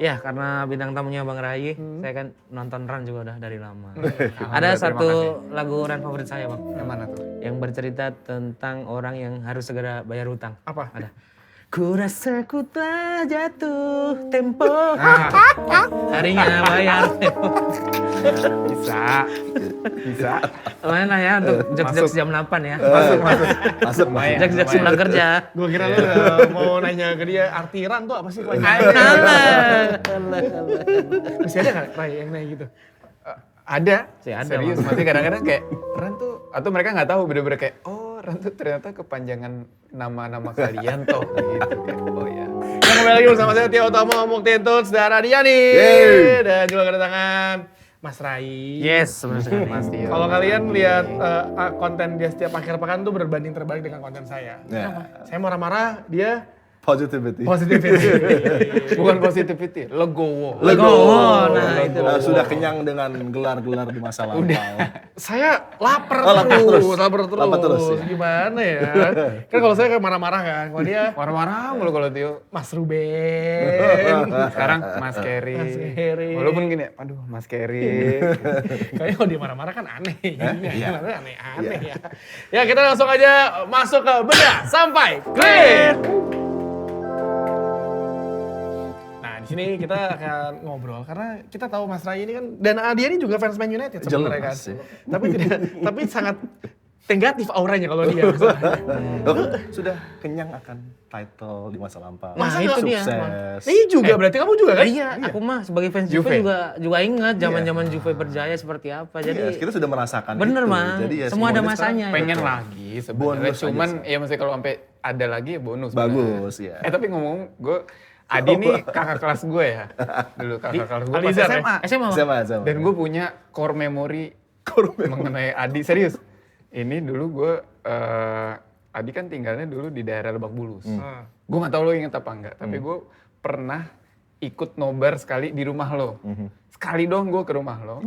Ya, karena bintang tamunya Bang Rai, saya kan nonton Ran juga udah dari lama. Ada satu lagu Ran favorit saya, Bang. Yang mana tuh? Yang bercerita tentang orang yang harus segera bayar hutang. Apa? Ada. Ku rasa ku telah jatuh tempo. Harinya bayar tempo. Bisa. Lumayan lah ya untuk jokes-jokes jam 8 ya. Masuk. Jokes-jokes pulang kerja. Gue kira lu mau nanya ke dia arti Ran tuh apa sih? Masih ada nggak Ray yang nanya gitu? Ada. Sih ada, Serius, Bang. masih kadang-kadang kayak Ran tuh, atau mereka nggak tahu bener-bener kayak, oh Ran tuh ternyata kepanjangan nama-nama kalian toh gitu kayak, oh ya. Kita kembali lagi bersama saya Tio Utomo, Muktintuts, dan Radiani. Yeay. Dan juga kedatangan Mas Rai. Yes, sebenarnya. Mas Tio. Kalau kalian lihat konten dia setiap akhir pekan tuh berbanding terbalik dengan konten saya. Ya. Saya marah-marah, dia Positivity. positivity. Bukan positivity, legowo. Legowo, nah itu. Sudah kenyang dengan gelar-gelar di masa lampau. Saya lapar Oh, lapar terus. lapar terus. Lapar terus, ya. Gimana ya? Kan kalau saya kayak marah-marah kan, kalau dia Marah-marah mulu kalau Tio. Mas Ruben. Sekarang Mas Kerry. Mas Kerry. Walaupun gini, aduh Mas Kerry. Kayaknya kalau dia marah-marah kan aneh. Iya. Aneh-aneh ya. Ya kita langsung aja masuk ke bedah sampai clear. Nah di sini kita akan ngobrol karena kita tahu Mas Rai ini kan dan dia ini juga fans Man United sebenarnya kan. Jelas sih. Tapi sangat negatif auranya kalau dia. Sudah kenyang akan title di masa lampau. Nah, itu dia. Sukses. Ini juga berarti kamu juga kan? Iya, aku mah sebagai fans Juve. Juve juga ingat zaman-zaman Juve berjaya seperti apa. Jadi Jadi kita sudah merasakan bener, itu. Mang. Jadi ya Semua ada semuanya sekarang masanya. Pengen Betul. lagi sebenarnya. Bonus aja Cuman sih. ya mesti kalau sampai ada lagi ya bonus. Bagus, sebenarnya. ya. Tapi ngomong gue, Adi nih kakak kelas gue ya. Dulu kakak kelas gue pas Alizar ya? SMA. SMA, Bang. sama. Dan gue punya core memory mengenai Adi. Serius. Ini dulu gue, Adi kan tinggalnya dulu di daerah Lebak Bulus. Gue gak tau lo inget apa enggak. Tapi gue pernah ikut nobar sekali di rumah lo. Sekali dong gue ke rumah lo.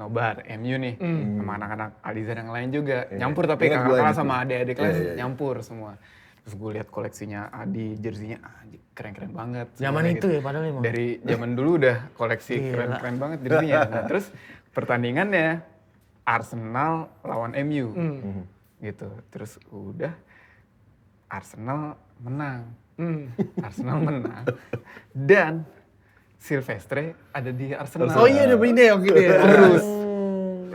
Nobar, MU nih. Sama anak-anak Alizar yang lain juga. Nyampur tapi Ingat kakak gua kelas gitu. sama adik-adik kelas Iya. nyampur semua. Terus gue lihat koleksinya Adi, jersinya keren-keren banget. Zaman semuanya itu ya padahal emang. Dari zaman dulu udah koleksi keren-keren banget jersinya. Nah terus pertandingannya Arsenal lawan MU. Gitu. Terus udah Arsenal menang. Arsenal menang. Dan Silvestre ada di Arsenal. Oh iya udah pindah ya gitu ya. Terus,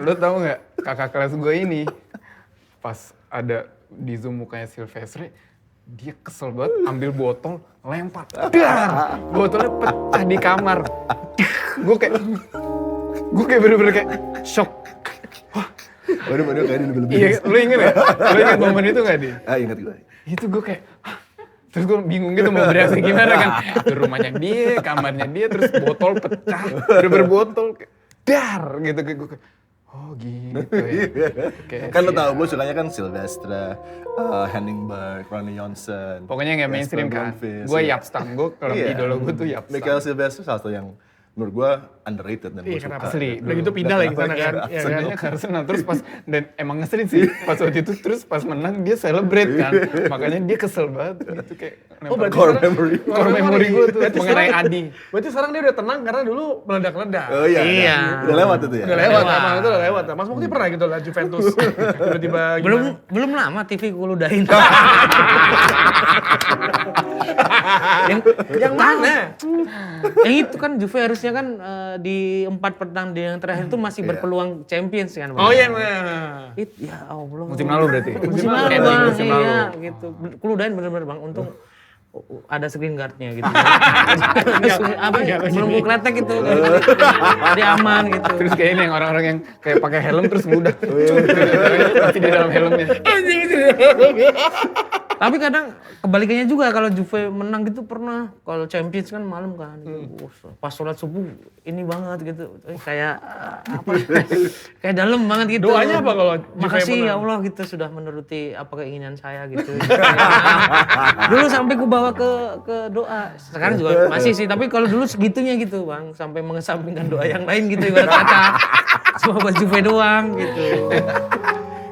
lo tau nggak kakak kelas gue ini pas ada di Zoom mukanya Silvestre, dia kesel banget ambil botol, lempar, dar, botolnya pecah di kamar. Gue kayak bener-bener kayak shock. Waduh kayak lebih-lebih. Iya, lo inget ya? Lo inget momen itu nggak, Di? Ingat gue. Itu gue kayak, "Hah?" Terus gue bingung gitu mau bereaksi gimana kan. Itu rumahnya dia, kamarnya dia, terus botol pecah, bener-bener botol, kayak, dar gitu. Gue kayak, oh gitu ya. Kayak, Kan lo tau, gue sukanya kan Silvestre, Henningberg, Ronnie Johnson. pokoknya yang mainstream kan. Gue Yapstam, gue kalau idola gue tuh Yapstam. Michael Silvestre salah satu yang menurut gue underrated dan gue Iya suka. kenapa? Asli. Udah gitu pindah lagi sana kan. Iya kan. Sebenarnya ke Arsenal terus pas dan emang ngeselin sih pas waktu itu terus pas menang dia celebrate kan makanya dia kesel banget gitu kayak Oh berarti Core sekarang- memory. core memory gue tuh Berarti mengenai sekarang- Adi. Berarti sekarang dia udah tenang karena dulu meledak-ledak. Oh iya. Iya. Udah lewat itu ya. Udah lewat, Lewat. emang itu udah lewat. Mas Mukti pernah gitu lah Juventus. Tiba-tiba Belum lama TV ku ludahin. yang mana? Yang itu kan Juve harusnya kan di 4 pertandingan terakhir itu masih berpeluang Champions kan, Bang. Oh iya, nah. Ya Allah. Musim lalu berarti. Musim lalu, Ending Bang. musim lalu. Iya, gitu. Keludahin bener-bener, Bang. Untung ada screen guard-nya gitu. Belum gue kletek gitu. Jadi aman gitu. Terus kayak ini yang orang-orang yang kayak pakai helm terus ngeludah. Masih di dalam helmnya. Tapi kadang kebalikannya juga kalau Juve menang gitu pernah. Kalau Champions kan malam kan. Pas sholat subuh ini banget gitu. Kayak apa? Kayak dalam banget gitu. Doanya apa kalau Juve Makasih menang? ya Allah gitu sudah menuruti apa keinginan saya gitu. Dulu sampai ku bawa ke doa. Sekarang juga masih sih, tapi kalau dulu segitunya gitu, Bang. Sampai mengesampingkan doa yang lain gitu ibarat kata. Cuma buat Juve doang gitu.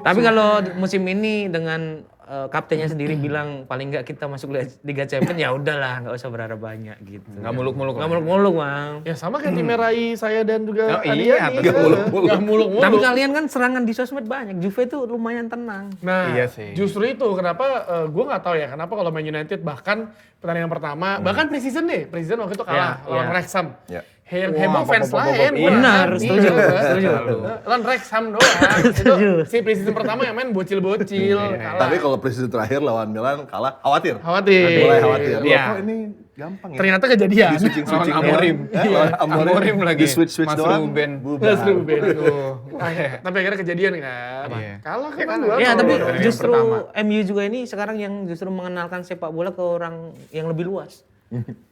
Tapi kalau musim ini dengan kaptennya sendiri bilang paling nggak kita masuk Liga Champions, ya udahlah, nggak usah berharap banyak gitu. Nggak muluk-muluk. Nggak muluk-muluk, Bang. Ya sama kayak tim Rai saya dan juga Oh, Adi iya, nih. betul. Nggak muluk-muluk. Tapi kalian kan serangan di sosmed banyak. Juve tuh lumayan tenang. Nah, Iya sih. justru itu kenapa gue nggak tahu ya kenapa kalau Man United bahkan pertandingan pertama, bahkan preseason waktu itu kalah Ya, lawan ya. Wrexham. Ya. Yang Wah, heboh fans pop. lain. Iya. Benar, setuju, Iya. setuju. Lawan Wrexham doang. Setuju. Itu si preseason pertama yang main bocil-bocil, kalah. Tapi kalau preseason terakhir lawan Milan kalah, khawatir. Khawatir. Mulai khawatir. Loh, Iya. kok ini gampang ya? Ternyata kejadian. Di switching Lawan Amorim. Lawan Amorim lagi. Di switch Mas doang. Ruben. Bubar. Mas Ruben. Aduh. Tapi akhirnya kejadian kan. Iya. Kalah kan Ya kan, dua. Ya, tapi pertandingan justru pertama. MU juga ini sekarang yang justru mengenalkan sepak bola ke orang yang lebih luas.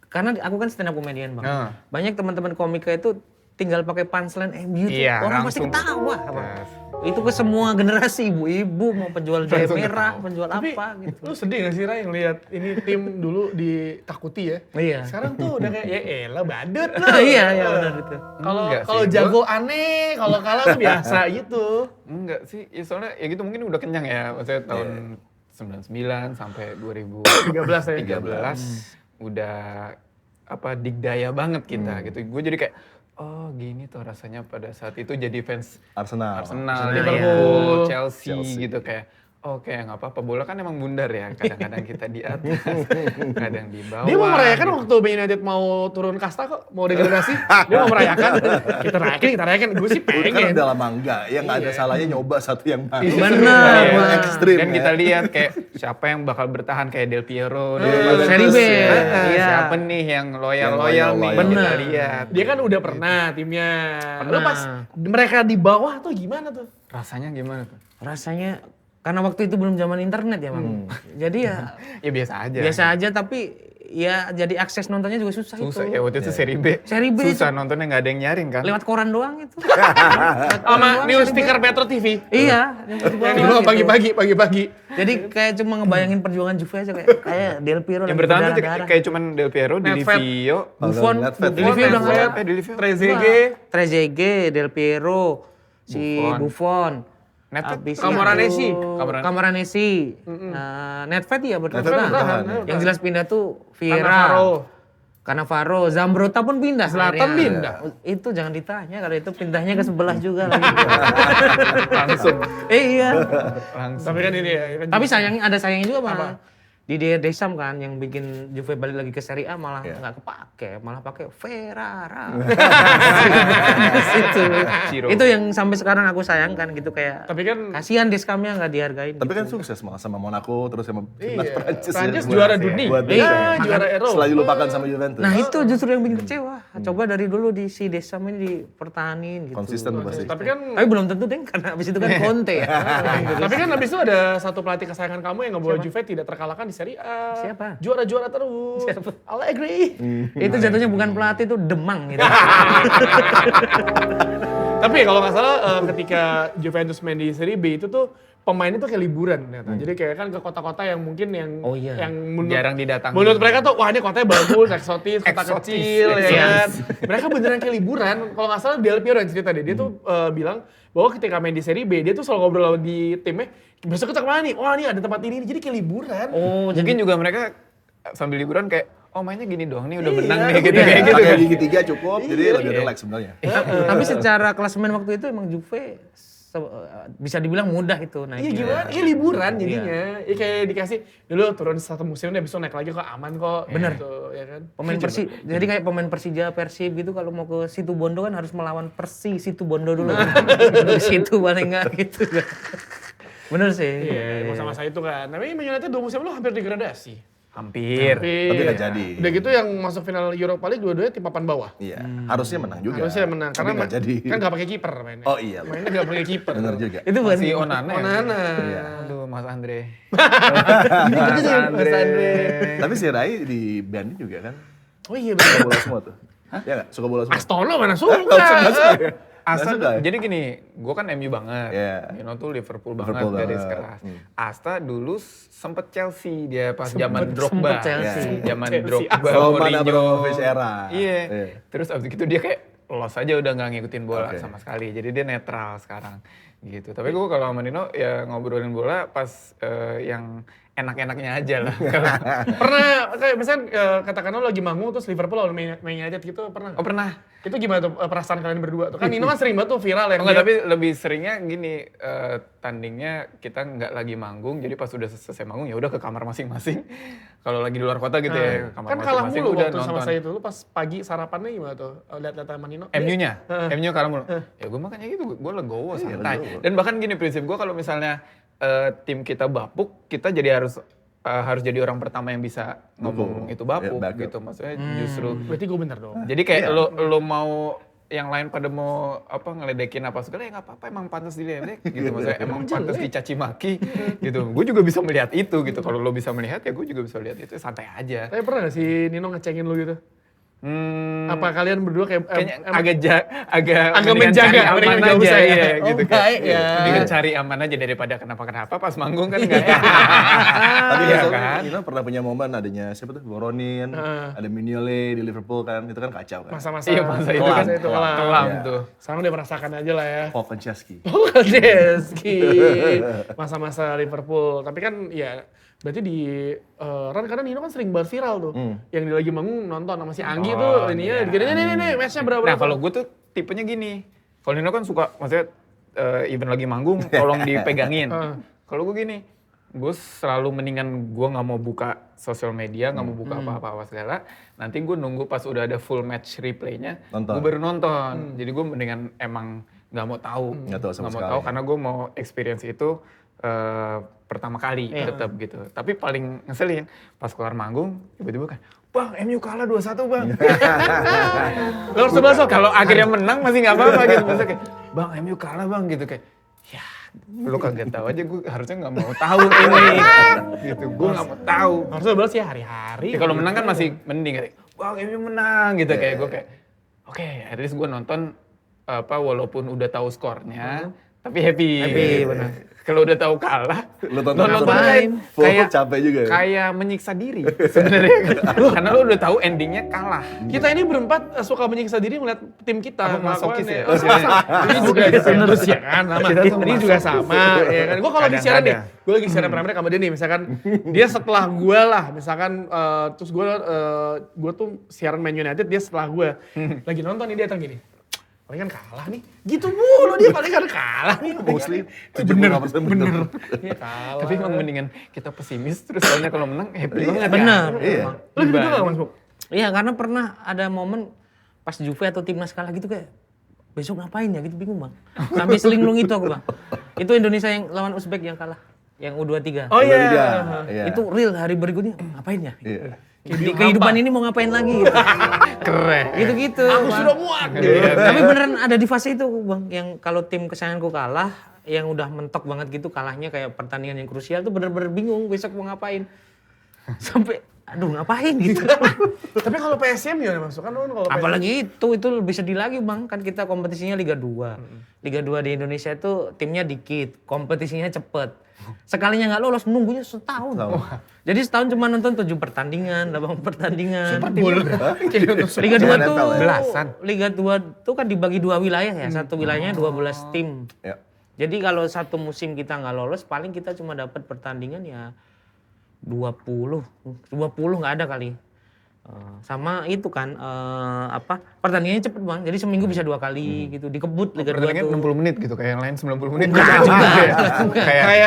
Karena aku kan stand up comedian, Bang. Ah. Banyak teman-teman komika itu tinggal pakai punchline MU tuh Iya, orang pasti langsung. ketawa. Bang. Yes. Itu ke semua generasi, ibu-ibu mau penjual jahe Langsung merah, ketawa. penjual Tapi apa gitu. lu sedih gak sih Ray ngeliat ini tim dulu ditakuti ya? Iya. Sekarang tuh udah kayak ya elah badut lu. Iya, iya benar itu. Kalau Enggak kalau sih, jago aneh, kalau kalah tuh biasa gitu. Enggak sih, ya soalnya ya gitu mungkin udah kenyang ya. Maksudnya tahun 99 sampai 13 ya. 2013 udah apa digdaya banget kita gitu. Gue jadi kayak oh gini tuh rasanya pada saat itu jadi fans Arsenal. Arsenal, Liverpool, Liverpool, Chelsea, Chelsea. gitu kayak oke nggak apa-apa bola kan emang bundar ya kadang-kadang kita di atas kadang di bawah. Dia mau merayakan gitu. waktu Man United mau turun kasta kok, mau degradasi. Dia mau merayakan. Kita rayakan. Gue sih Udah kan pengen. udah lama enggak, ya nggak ada salahnya nyoba satu yang baru. Benar, Iya. Bang. Ekstrim Dan ya. kita lihat kayak siapa yang bakal bertahan kayak Del Piero, Seri B. Iya. siapa nih yang loyal Yang nih loyal. kita Benar. lihat. Dia kan udah pernah timnya. Lu Pernah. pas mereka di bawah tuh gimana tuh? Rasanya gimana tuh? Rasanya karena waktu itu belum zaman internet ya, Bang. Jadi ya Ya biasa aja. biasa aja, tapi ya jadi akses nontonnya juga susah, Susah itu. ya waktu itu seri B. Seri B Susah nontonnya nggak ada yang nyaring kan. Lewat koran doang itu. Sama news stiker Metro TV. Iya, yang di bawah Yang di bawah gitu. pagi-pagi. Jadi kayak cuma ngebayangin perjuangan Juve aja kayak Del Piero Yang lagi bertahan tuh berdarah-darah. kayak cuman Del Piero, Di Nedved. Livio, Buffon, Nedved. Di Livio udah nggak ada. Di Livio. Trezeguet. Trezeguet, Del Piero, si Buffon. Nedved. Habis Camoranesi. itu Camoranesi. Nedved ya Nedved bertahan. bertahan. Yang jelas pindah tuh Cannavaro. Vieira. Cannavaro, Zambrota pun pindah. Zlatan akhirnya. pindah. Itu jangan ditanya kalau itu pindahnya ke sebelah juga lagi. Langsung. Iya. Langsung. Tapi kan ini ya. kan Tapi sayangnya juga Bang. Di Desam kan yang bikin Juve balik lagi ke Serie A malah nggak kepake, malah pakai Ferrara. Ciro. Itu yang sampai sekarang aku sayangkan gitu kayak. Tapi kan Kasihan Deskamnya nggak dihargain. Tapi gitu. kan sukses malah sama Monaco terus sama timnas Prancis. Prancis ya. juara Buat- dunia. buat Iya, Desam. juara Eropa. Setelah dilupakan sama Juventus. Nah itu justru yang bikin kecewa. Coba dari dulu di si Desam ini dipertahanin gitu. Konsisten tuh pasti. Tapi kan Tapi belum tentu deh karena abis itu kan Conte ya. Tapi kan abis itu ada satu pelatih kesayangan kamu yang ngebawa Juve tidak terkalahkan di Serie A. Siapa? Juara-juara terus. Allegri. Itu jatuhnya bukan pelatih itu Demang gitu. Tapi kalau nggak salah ketika Juventus main di Serie B itu tuh pemainnya tuh kayak liburan ternyata. Jadi kayak kan ke kota-kota yang mungkin yang Oh iya. yang menurut, Jarang didatangi. menurut mereka tuh wah ini kotanya bagus, eksotis, kota Eksotis, kecil ya eksotis. kan. Mereka beneran kayak liburan. Kalau nggak salah Del Piero yang cerita deh, dia tuh bilang bahwa ketika main di Serie B dia tuh selalu ngobrol di timnya, besok kita kemana nih? Wah ini ada tempat ini, jadi kayak liburan. Oh jadi Mungkin juga mereka sambil liburan kayak oh mainnya gini doang nih udah Iya, menang nih udah. gitu kayak gitu Pakai kan. gigi 3 cukup, jadi lebih relax sebenarnya. tapi secara klasemen waktu itu emang Juve bisa dibilang mudah itu Iya naiknya. gimana? Iya liburan jadinya. Iya kayak dikasih dulu turun satu musim udah besok naik lagi kok aman kok. Bener. Gitu, ya kan? Pemain jadi kayak pemain Persija, Persib gitu kalau mau ke Situ Bondo kan harus melawan Situ Bondo dulu. Di situ paling enggak gitu. Bener sih. Iya, masa-masa itu kan. Tapi Man United 2 musim lalu hampir degradasi. Hampir. Tapi nggak jadi. Udah gitu yang masuk final Europa League dua-duanya tim papan bawah. Iya, harusnya menang juga. Harusnya menang Tapi karena nggak jadi. kan nggak pakai kiper mainnya. Oh iya. Mainnya nggak pakai kiper. Bener juga. Itu bukan Si Onana. ya? Onana. Aduh Mas Andre. Mas Andre. Tapi si Rai di banding juga kan. Oh iya Suka bener. bola semua tuh. Iya nggak? Suka bola semua. Astono mana suka. Nggak suka ya? Asta, Nggak suka ya? jadi gini, gue kan MU banget, Iya. Mino tuh Liverpool Liverpool banget, garis banget. keras. Asta dulu sempet Chelsea dia pas zaman Sempet Drogba, Chelsea. zaman Chelsea. Drogba, Roman Mourinho. Abramovich era. Iya. Iya. Terus abis itu dia kayak loss aja udah nggak ngikutin bola Oke. sama sekali. Jadi dia netral sekarang gitu. Tapi gue kalau sama Nino ya ngobrolin bola pas yang enak-enaknya aja lah. Pernah kayak misalnya katakanlah lo lagi manggung terus Liverpool lawan Man United gitu pernah? Oh pernah. Itu gimana tuh perasaan kalian berdua tuh? Kan Nino kan sering banget tuh viral yang Enggak, tapi lebih seringnya gini, tandingnya kita nggak lagi manggung, jadi pas udah selesai manggung ya udah ke kamar masing-masing. Kalau lagi di luar kota gitu ya, kamar kan kalah masing-masing mulu udah waktu sama nonton. saya itu. Lu pas pagi sarapannya gimana tuh? Lihat-lihat sama Nino. MU-nya, MU kalah mulu. Ya gue makanya gitu, gue legowo, santai. legowo. Dan bahkan gini prinsip gue kalau misalnya tim kita bapuk, kita jadi harus jadi orang pertama yang bisa ngomong itu bapuk backup. gitu. Maksudnya justru Berarti gue bener dong. jadi kayak lo mau yang lain pada mau ngeledekin apa segala ya nggak apa-apa, emang pantas diledek gitu, maksudnya emang pantas dicaci maki gitu. Gue juga bisa melihat itu gitu. Kalau lo bisa melihat ya gue juga bisa lihat itu, santai aja. Tapi pernah gak sih Nino ngecengin lu gitu? Apa kalian berdua kayak Kayaknya emang- agak Agak mendingan menjaga, cari aman mendingan nggak aja usah ya. iya, Oh, gitu baik kayak, ya. mendingan cari aman aja daripada kenapa-kenapa pas manggung kan nggak Tapi Iya kan kan? Nino pernah punya momen adanya siapa tuh? Voronin, ada Mignolet di Liverpool kan. Itu kan kacau kan. masa-masa Iya, masa itu kan itu kelam. kelam Iya. tuh. Sekarang udah merasakan aja lah ya. Paul Konchesky. Deski. Masa-masa Liverpool. Tapi kan ya berarti di Ran karena Nino kan sering banget viral tuh. Yang dia lagi manggung nonton sama si Anggi tuh ininya digini nih matchnya berapa. Nah kalau gue tuh tipenya gini, kalau Nino kan suka maksudnya even lagi manggung tolong dipegangin. Kalau gue gini, gue selalu mendingan gue nggak mau buka sosial media, nggak mau buka apa-apa segala. Nanti gue nunggu pas udah ada full match replaynya, Nonton. gue baru nonton. Jadi gue mendingan emang nggak mau tahu, Nggak tahu sama nggak mau sekali. tahu karena gue mau experience itu pertama kali tetap gitu. Tapi paling ngeselin pas keluar manggung tiba-tiba kan, Bang, MU kalah 2-1 Bang. Lo harus sebelah sok. Kalau akhirnya menang masih nggak apa-apa gitu. Maksudnya kayak, Bang, MU kalah Bang gitu kayak. Ya, lu kagak tahu aja, gue harusnya nggak mau tahu ini. Gitu, gue nggak mau tahu. Harusnya sebelah sih hari-hari. Ya, kalau menang kan masih mending kayak, Bang, MU menang gitu kayak gue kayak. Oke, at least gue nonton walaupun udah tahu skornya, tapi happy. Happy, benar. Kalau udah tahu kalah, Lu tonton nonton ngapain? full capek juga ya? kayak menyiksa diri sebenarnya. Karena lu udah tahu endingnya kalah. Kita ini berempat suka menyiksa diri melihat tim kita. Apa masokis ya? Oh, sama. Ini juga terus ya kan sama. Kita tuh Ini juga sama. Ya kan. Gue kalau lagi siaran nih, gue lagi siaran pernah sama dia nih. Misalkan dia setelah gue lah, misalkan terus gue tuh siaran Man United, dia setelah gue lagi nonton nih dia datang gini. Paling kan kalah nih, gitu mulu dia paling kan kalah nih. Mostly Bener. 75% bener. Iya kalah. Tapi emang mendingan kita pesimis terus soalnya kalau menang happy banget. Bener. Iya. Lu gitu gak Mas Buk? Iya, karena pernah ada momen pas Juve atau timnas kalah gitu kayak besok ngapain ya gitu, bingung Bang. Sampai selinglung itu aku Bang. Itu Indonesia yang lawan Uzbek yang kalah, yang U23. Oh iya. Iya. Itu real hari berikutnya ngapain ya? Iya. Di kehidupan ini mau ngapain lagi gitu. Keren. Gitu-gitu. Aku Bang. sudah muak. Tapi beneran ada di fase itu Bang, yang kalau tim kesayanganku kalah, yang udah mentok banget gitu kalahnya kayak pertandingan yang krusial tuh bener-bener bingung besok mau ngapain. Sampai aduh ngapain gitu. Tapi kalau PSM ya masuk kan kalau PSM. Apalagi itu lebih sedih lagi Bang, kan kita kompetisinya Liga 2. Liga 2 di Indonesia itu timnya dikit, kompetisinya cepet. Sekalinya nggak lolos nunggunya setahun. Jadi setahun cuma nonton 7 pertandingan, 8 pertandingan. Liga 2 tuh NFL ya? Belasan. Liga 2 tuh kan dibagi 2 wilayah ya, satu wilayahnya 12 tim. Ya. Jadi kalau satu musim kita nggak lolos, paling kita cuma dapat pertandingan ya 20 nggak ada kali. Sama itu kan pertandingannya cepet Bang, jadi seminggu bisa 2 kali gitu, dikebut Liga 2 Pertandingan tuh. 60 menit gitu, kayak yang lain 90 menit. Enggak juga. Kayak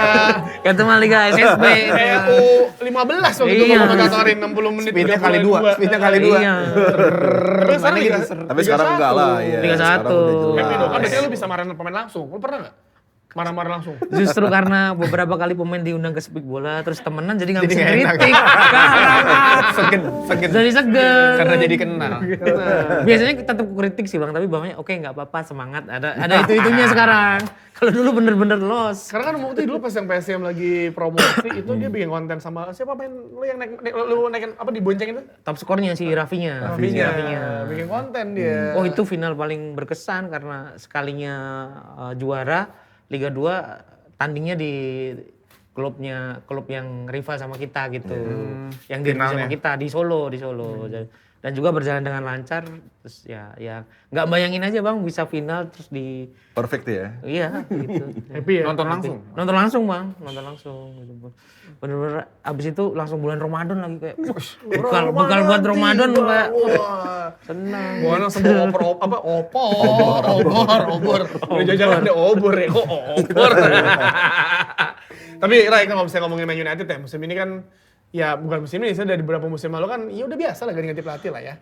Kayak teman Liga SSB. Kayak U15 waktu itu Iya. mau komentatorin 60 menit. speednya kali 2, 32. speednya kali 2. Iya. Tapi sekarang Liga Tapi sekarang enggak lah. Iya. Liga Sekarang 1. udah jelas. Tapi kan biasanya lu bisa marahin pemain langsung. Lu pernah nggak? Marah-marah langsung. Justru karena beberapa kali pemain diundang ke Speak Bola terus temenan jadi nggak Jadi bisa nggak enak. kritik. Kalah. Segen. Jadi segan. Karena jadi kenal. Biasanya kita tetap kritik sih Bang, tapi bapaknya oke nggak apa-apa, semangat. Ada itu-itunya sekarang. Kalau dulu bener-bener lost. Karena kan waktu dulu pas yang PSM lagi promosi itu dia bikin konten sama siapa main lu yang lu naikin apa diboncengin itu? Top skornya si Rafinya. Rafinya. Bikin konten dia. Oh itu final paling berkesan karena sekalinya juara Liga 2 tandingnya di klub yang rival sama kita gitu. Yang di sama kita di Solo. dan juga berjalan dengan lancar. Terus ya nggak bayangin aja Bang bisa final terus di Perfect ya. iya gitu. Happy ya. Nonton langsung. Nonton langsung Bang, nonton langsung gitu. Bener-bener abis itu langsung bulan Ramadan lagi kayak bekal buat Ramadan kayak senang. Gua langsung bawa obor. Udah jajan ada obor ya, kok obor. Tapi Rai, kalau misalnya ngomongin Man United ya, musim ini kan ya bukan musim ini, dari beberapa musim lalu kan ya udah biasa lah ganti-ganti pelatih lah ya.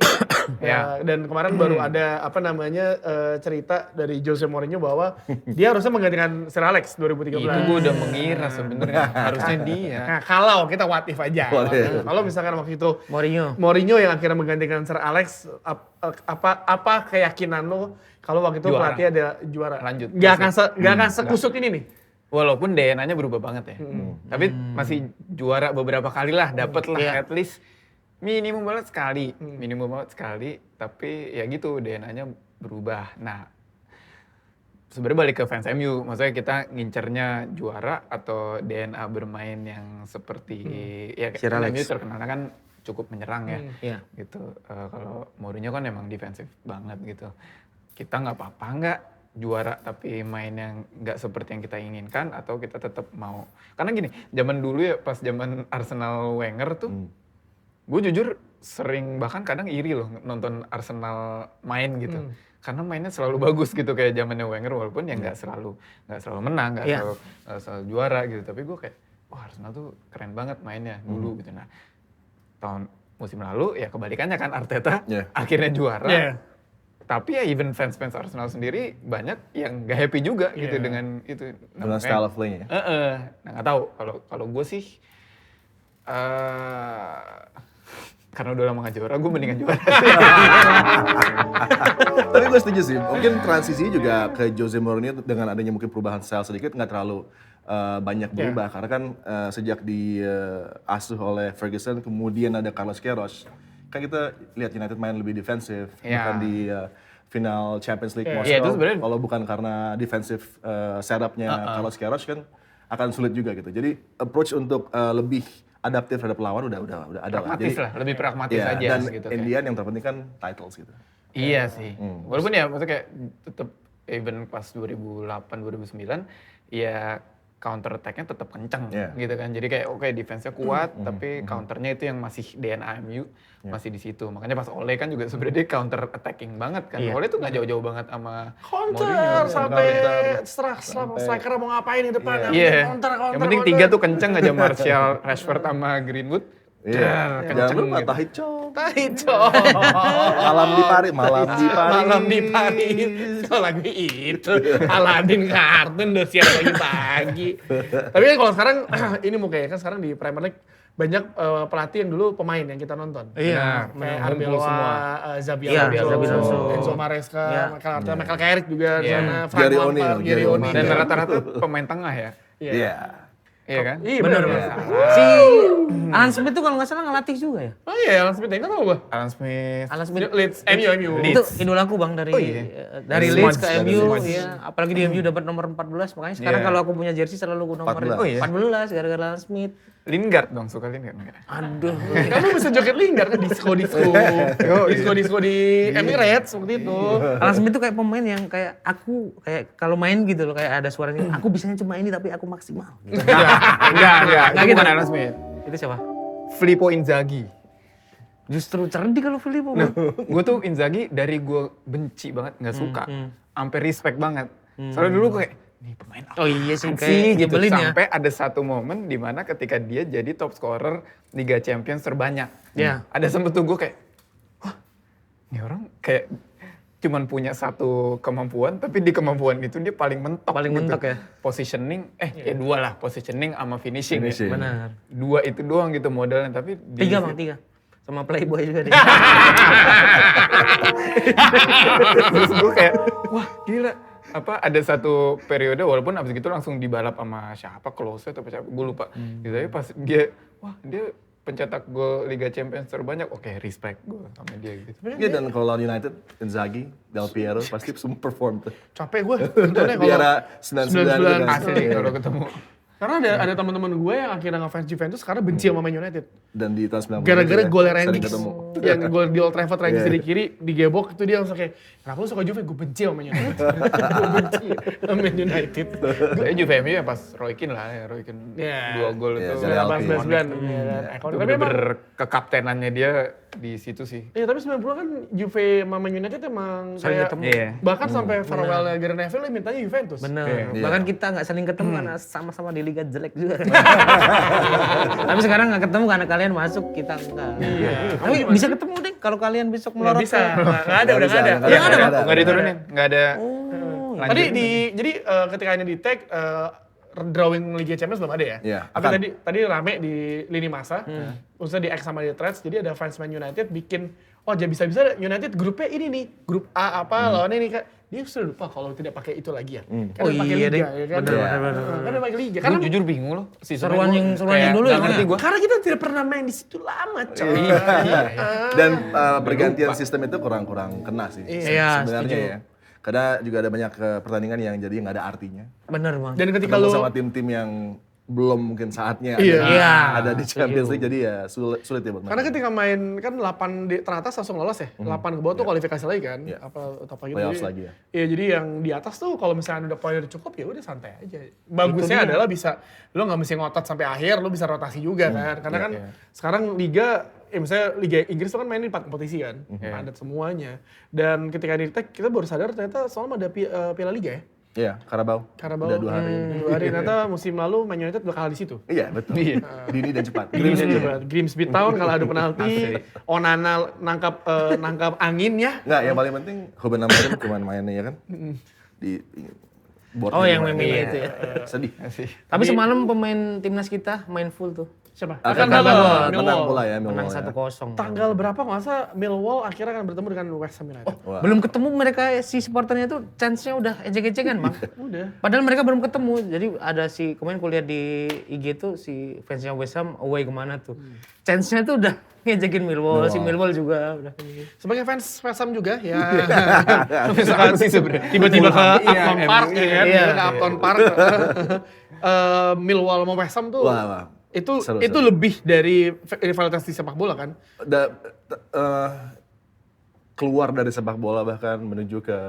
Ya, dan kemarin baru ada cerita dari Jose Mourinho bahwa dia harusnya menggantikan Sir Alex 2013. Itu gue udah mengira sebenarnya harusnya dia. Nah, kalau kita what if aja. What if. Kalau misalkan waktu itu Mourinho yang akhirnya menggantikan Sir Alex, apa keyakinan lo kalau waktu itu Juara. pelatih ada juara? Lanjut. Gak akan sekusut ini nih. Walaupun DNA-nya berubah banget ya. Tapi masih juara beberapa kali lah, dapet lah at least minimum banget sekali. Minimum banget sekali, tapi ya gitu DNA-nya berubah. Nah, sebenarnya balik ke fans MU, maksudnya kita ngincernya juara atau DNA bermain yang seperti ya Sir kan Alex. MU terkenalnya kan cukup menyerang ya. Iya. Gitu. Kalau Mourinho kan emang defensif banget gitu. Kita nggak apa-apa nggak juara tapi main yang nggak seperti yang kita inginkan atau kita tetap mau. Karena gini, zaman dulu ya pas zaman Arsenal Wenger tuh, gue jujur sering bahkan kadang iri loh nonton Arsenal main gitu. Karena mainnya selalu bagus gitu kayak zamannya Wenger walaupun ya nggak selalu menang, nggak selalu juara gitu. Tapi gue kayak, wah Arsenal tuh keren banget mainnya dulu gitu. Nah tahun musim lalu ya kebalikannya kan Arteta akhirnya juara. Tapi ya even fans-fans Arsenal sendiri banyak yang gak happy juga gitu dengan itu. Dengan style of play-nya. Nah gak tahu kalau gue sih karena udah lama gak juara, gue mendingan juara. Tapi gue setuju sih, mungkin transisi juga ke Jose Mourinho dengan adanya mungkin perubahan style sedikit nggak terlalu banyak berubah. Karena kan sejak diasuh oleh Ferguson, kemudian ada Carlos Queiroz, kan kita lihat United main lebih defensif, bahkan di final Champions League Moskow. Kalau bukan karena defensif setupnya Carlos Queiroz kan akan sulit juga gitu. Jadi approach untuk lebih adaptif terhadap lawan udah ada lah. Pragmatis lah, lebih pragmatis aja dan gitu. in the end yang terpenting kan titles gitu. Iya sih. Walaupun ya maksudnya kayak tetap even pas 2008-2009 ya counter attack-nya tetap kencang gitu kan. Jadi kayak oke defense-nya kuat tapi counternya itu yang masih DNA MU masih di situ. Makanya pas Ole kan juga sebenarnya dia counter attacking banget kan. Ole tuh gak jauh-jauh banget sama Counter sampai striker mau ngapain di depan. Iya. Counter. Yang penting 3 tuh kenceng aja Martial, Rashford sama Greenwood. Jangan lupa Tahicho. Malam di Paris. Kalau lagu itu Aladin kartun udah siap pagi-pagi. Tapi kan kalau sekarang ini mungkin kan sekarang di Premier League banyak pelatih yang dulu pemain yang kita nonton. Iya. Kayak ngumpul Arbeloa, semua. Xabi Alonso, Alonso, Enzo Maresca, Michael Carrick juga di sana, Frank Gary Lampard, O'Neill, Gary O'Neill. Dan rata-rata pemain tengah ya. Iya. Iya kan? Iya benar. Si Alan Smith tuh kalau nggak salah ngelatih juga ya. Oh iya, Alan Smith, enggak tahu gua. Alan Smith. Alan Smith Leeds, MU. itu idolaku Bang dari dari Leeds ke Dari MU Leeds. ya. Apalagi di MU dapat nomor 14 makanya sekarang kalau aku punya jersey selalu aku nomorin 14. 14 gara-gara Alan Smith. Lingard dong, suka Lingard enggak? Aduh. Kamu bisa joget Lingard kan disco di Emirates seperti itu. Alan Smith tuh kayak pemain yang kayak aku kayak kalau main gitu loh kayak ada suaranya aku bisanya cuma ini tapi aku maksimal. Gitu. Enggak. Itu gitu. bukan Alan Smith. Itu siapa? Filippo Inzaghi. Justru cerdik kalau Filippo. Gue tuh Inzaghi dari gue benci banget, nggak suka, sampai respect banget. Soalnya dulu kayak, nih pemain apa Oh iya sih sih kayak gitu. nyebelin ya. Sampai ada satu momen di mana ketika dia jadi top scorer Liga Champions terbanyak. Iya. Ada sempet tuh gue kayak, wah ini orang kayak cuman punya satu kemampuan, tapi di kemampuan itu dia paling mentok. Paling gitu. mentok ya. Positioning, ya 2 lah, positioning sama finishing. Finishing. Ya. Benar. 2 itu doang gitu modalnya, tapi 3 Bang, 3. Sama Playboy juga dia. Terus gue kayak, wah gila. Apa ada satu periode walaupun abis gitu langsung dibalap sama siapa, Klose atau siapa, gue lupa. Gitu, tapi pas dia, wah dia pencetak gol Liga Champions terbanyak, oke respect gue sama dia gitu. Iya, dan kalau lawan United, Inzaghi, Del Piero pasti semua perform tuh. Capek gue. Di era 99 Asli kalau ketemu. Karena ada teman-teman gue yang akhirnya ngefans Juventus karena benci sama Man United. Dan di tahun 90 Gara-gara ya, golnya sering Randy. ketemu. yang gol di Old Trafford Rangers di kiri digebok itu dia langsung kayak kenapa lu suka Juve? Gue benci sama Man United. Gue benci sama Man United. Gue Juve MU ya pas Roy Keane lah ya, Roy Keane Ya. 2 gol itu. Serial Keane. 1999. Itu Tapi memang bener-bener kekaptenannya dia di situ sih. iya, tapi 90 kan Juve sama Man United emang Saling kayak ketemu. Iya. bahkan sampai farewell-nya Gary Neville mintanya Juventus. Bener. Iya. Bahkan kita nggak saling ketemu karena sama-sama di liga jelek juga. Tapi sekarang nggak ketemu karena kalian masuk, kita enggak. Tapi bisa ketemu deh kalau kalian besok Nggak melorot. bisa, nggak ada, udah nggak ada. Nggak ada, nggak ada. Nggak diturunin, nggak ada. Oh, Tadi jadi ketika ini di tag drawing Liga Champions belum ada ya. Iya, Tapi akan. tadi rame di lini masa, khususnya di X sama di Threads. Jadi ada fans Man United bikin, oh jadi bisa-bisa United grupnya ini nih, grup A apa lawan ini kan. Dia sudah lupa kalau tidak pakai itu lagi ya. Kan Oh udah pakai iya Liga, deh. ya kan. Bener. Kan udah pakai Liga. Gue Karena jujur bingung loh. Seruan yang dulu ya, ngerti gue. karena kita tidak pernah main di situ lama, coy. Dan pergantian sistem itu kurang kena sih Iya, sebenarnya setuju. ya. Karena juga ada banyak pertandingan yang jadi nggak ada artinya. Bener bang. Dan ketika Ketemu lu sama tim-tim yang belum mungkin saatnya Iya. Iya. ada di Champions League, jadi ya sulit ya buat karena mereka. ketika main kan 8 di teratas langsung lolos ya. 8 ke bawah tuh kualifikasi lagi kan. Iya. Apa gitu. Playoffs Jadi- lagi ya. Iya, jadi yang di atas tuh kalau misalnya udah poin udah cukup ya udah santai aja. Bagusnya adalah bisa lo nggak mesti ngotot sampai akhir, lo bisa rotasi juga kan. Karena kan sekarang liga misalnya Liga Inggris tuh kan main di 4 kompetisi kan. Padat semuanya. Dan ketika di tag kita baru sadar ternyata semalam ada Piala Liga ya. Iya, Carabao. Carabao. Udah 2 hari. 2 hari ternyata musim lalu Man United udah kalah di situ. Iya, betul. Dini dan cepat. Grimsby Town kalah adu penalti. Onana nangkap angin ya. Enggak, yang paling penting Ruben Amorim cuma mainnya ya kan. Di board Oh, yang meme itu ya. Sedih. Tapi semalam pemain timnas kita main full tuh. Siapa? Akan Millwall. menang pula ya Millwall. Menang ya. 1-0. Tanggal berapa nggak salah Millwall akhirnya akan bertemu dengan West Ham United. Wah. Belum ketemu mereka si supporternya tuh chance-nya udah ejek-ejekan bang. Udah. Padahal mereka belum ketemu. Jadi ada si kemarin kuliah di IG tuh si fansnya West Ham away kemana tuh. Chance-nya tuh udah ngejekin Millwall. Si Millwall juga udah. Sebagai fans West Ham juga ya. Apa sih sebenarnya? Tiba-tiba ke Iya, Upton Park ya kan. Iya. Ke Upton Park. Millwall sama West Ham tuh Wah. itu Seru, itu lebih dari rivalitas di sepak bola kan. Keluar dari sepak bola bahkan menuju ke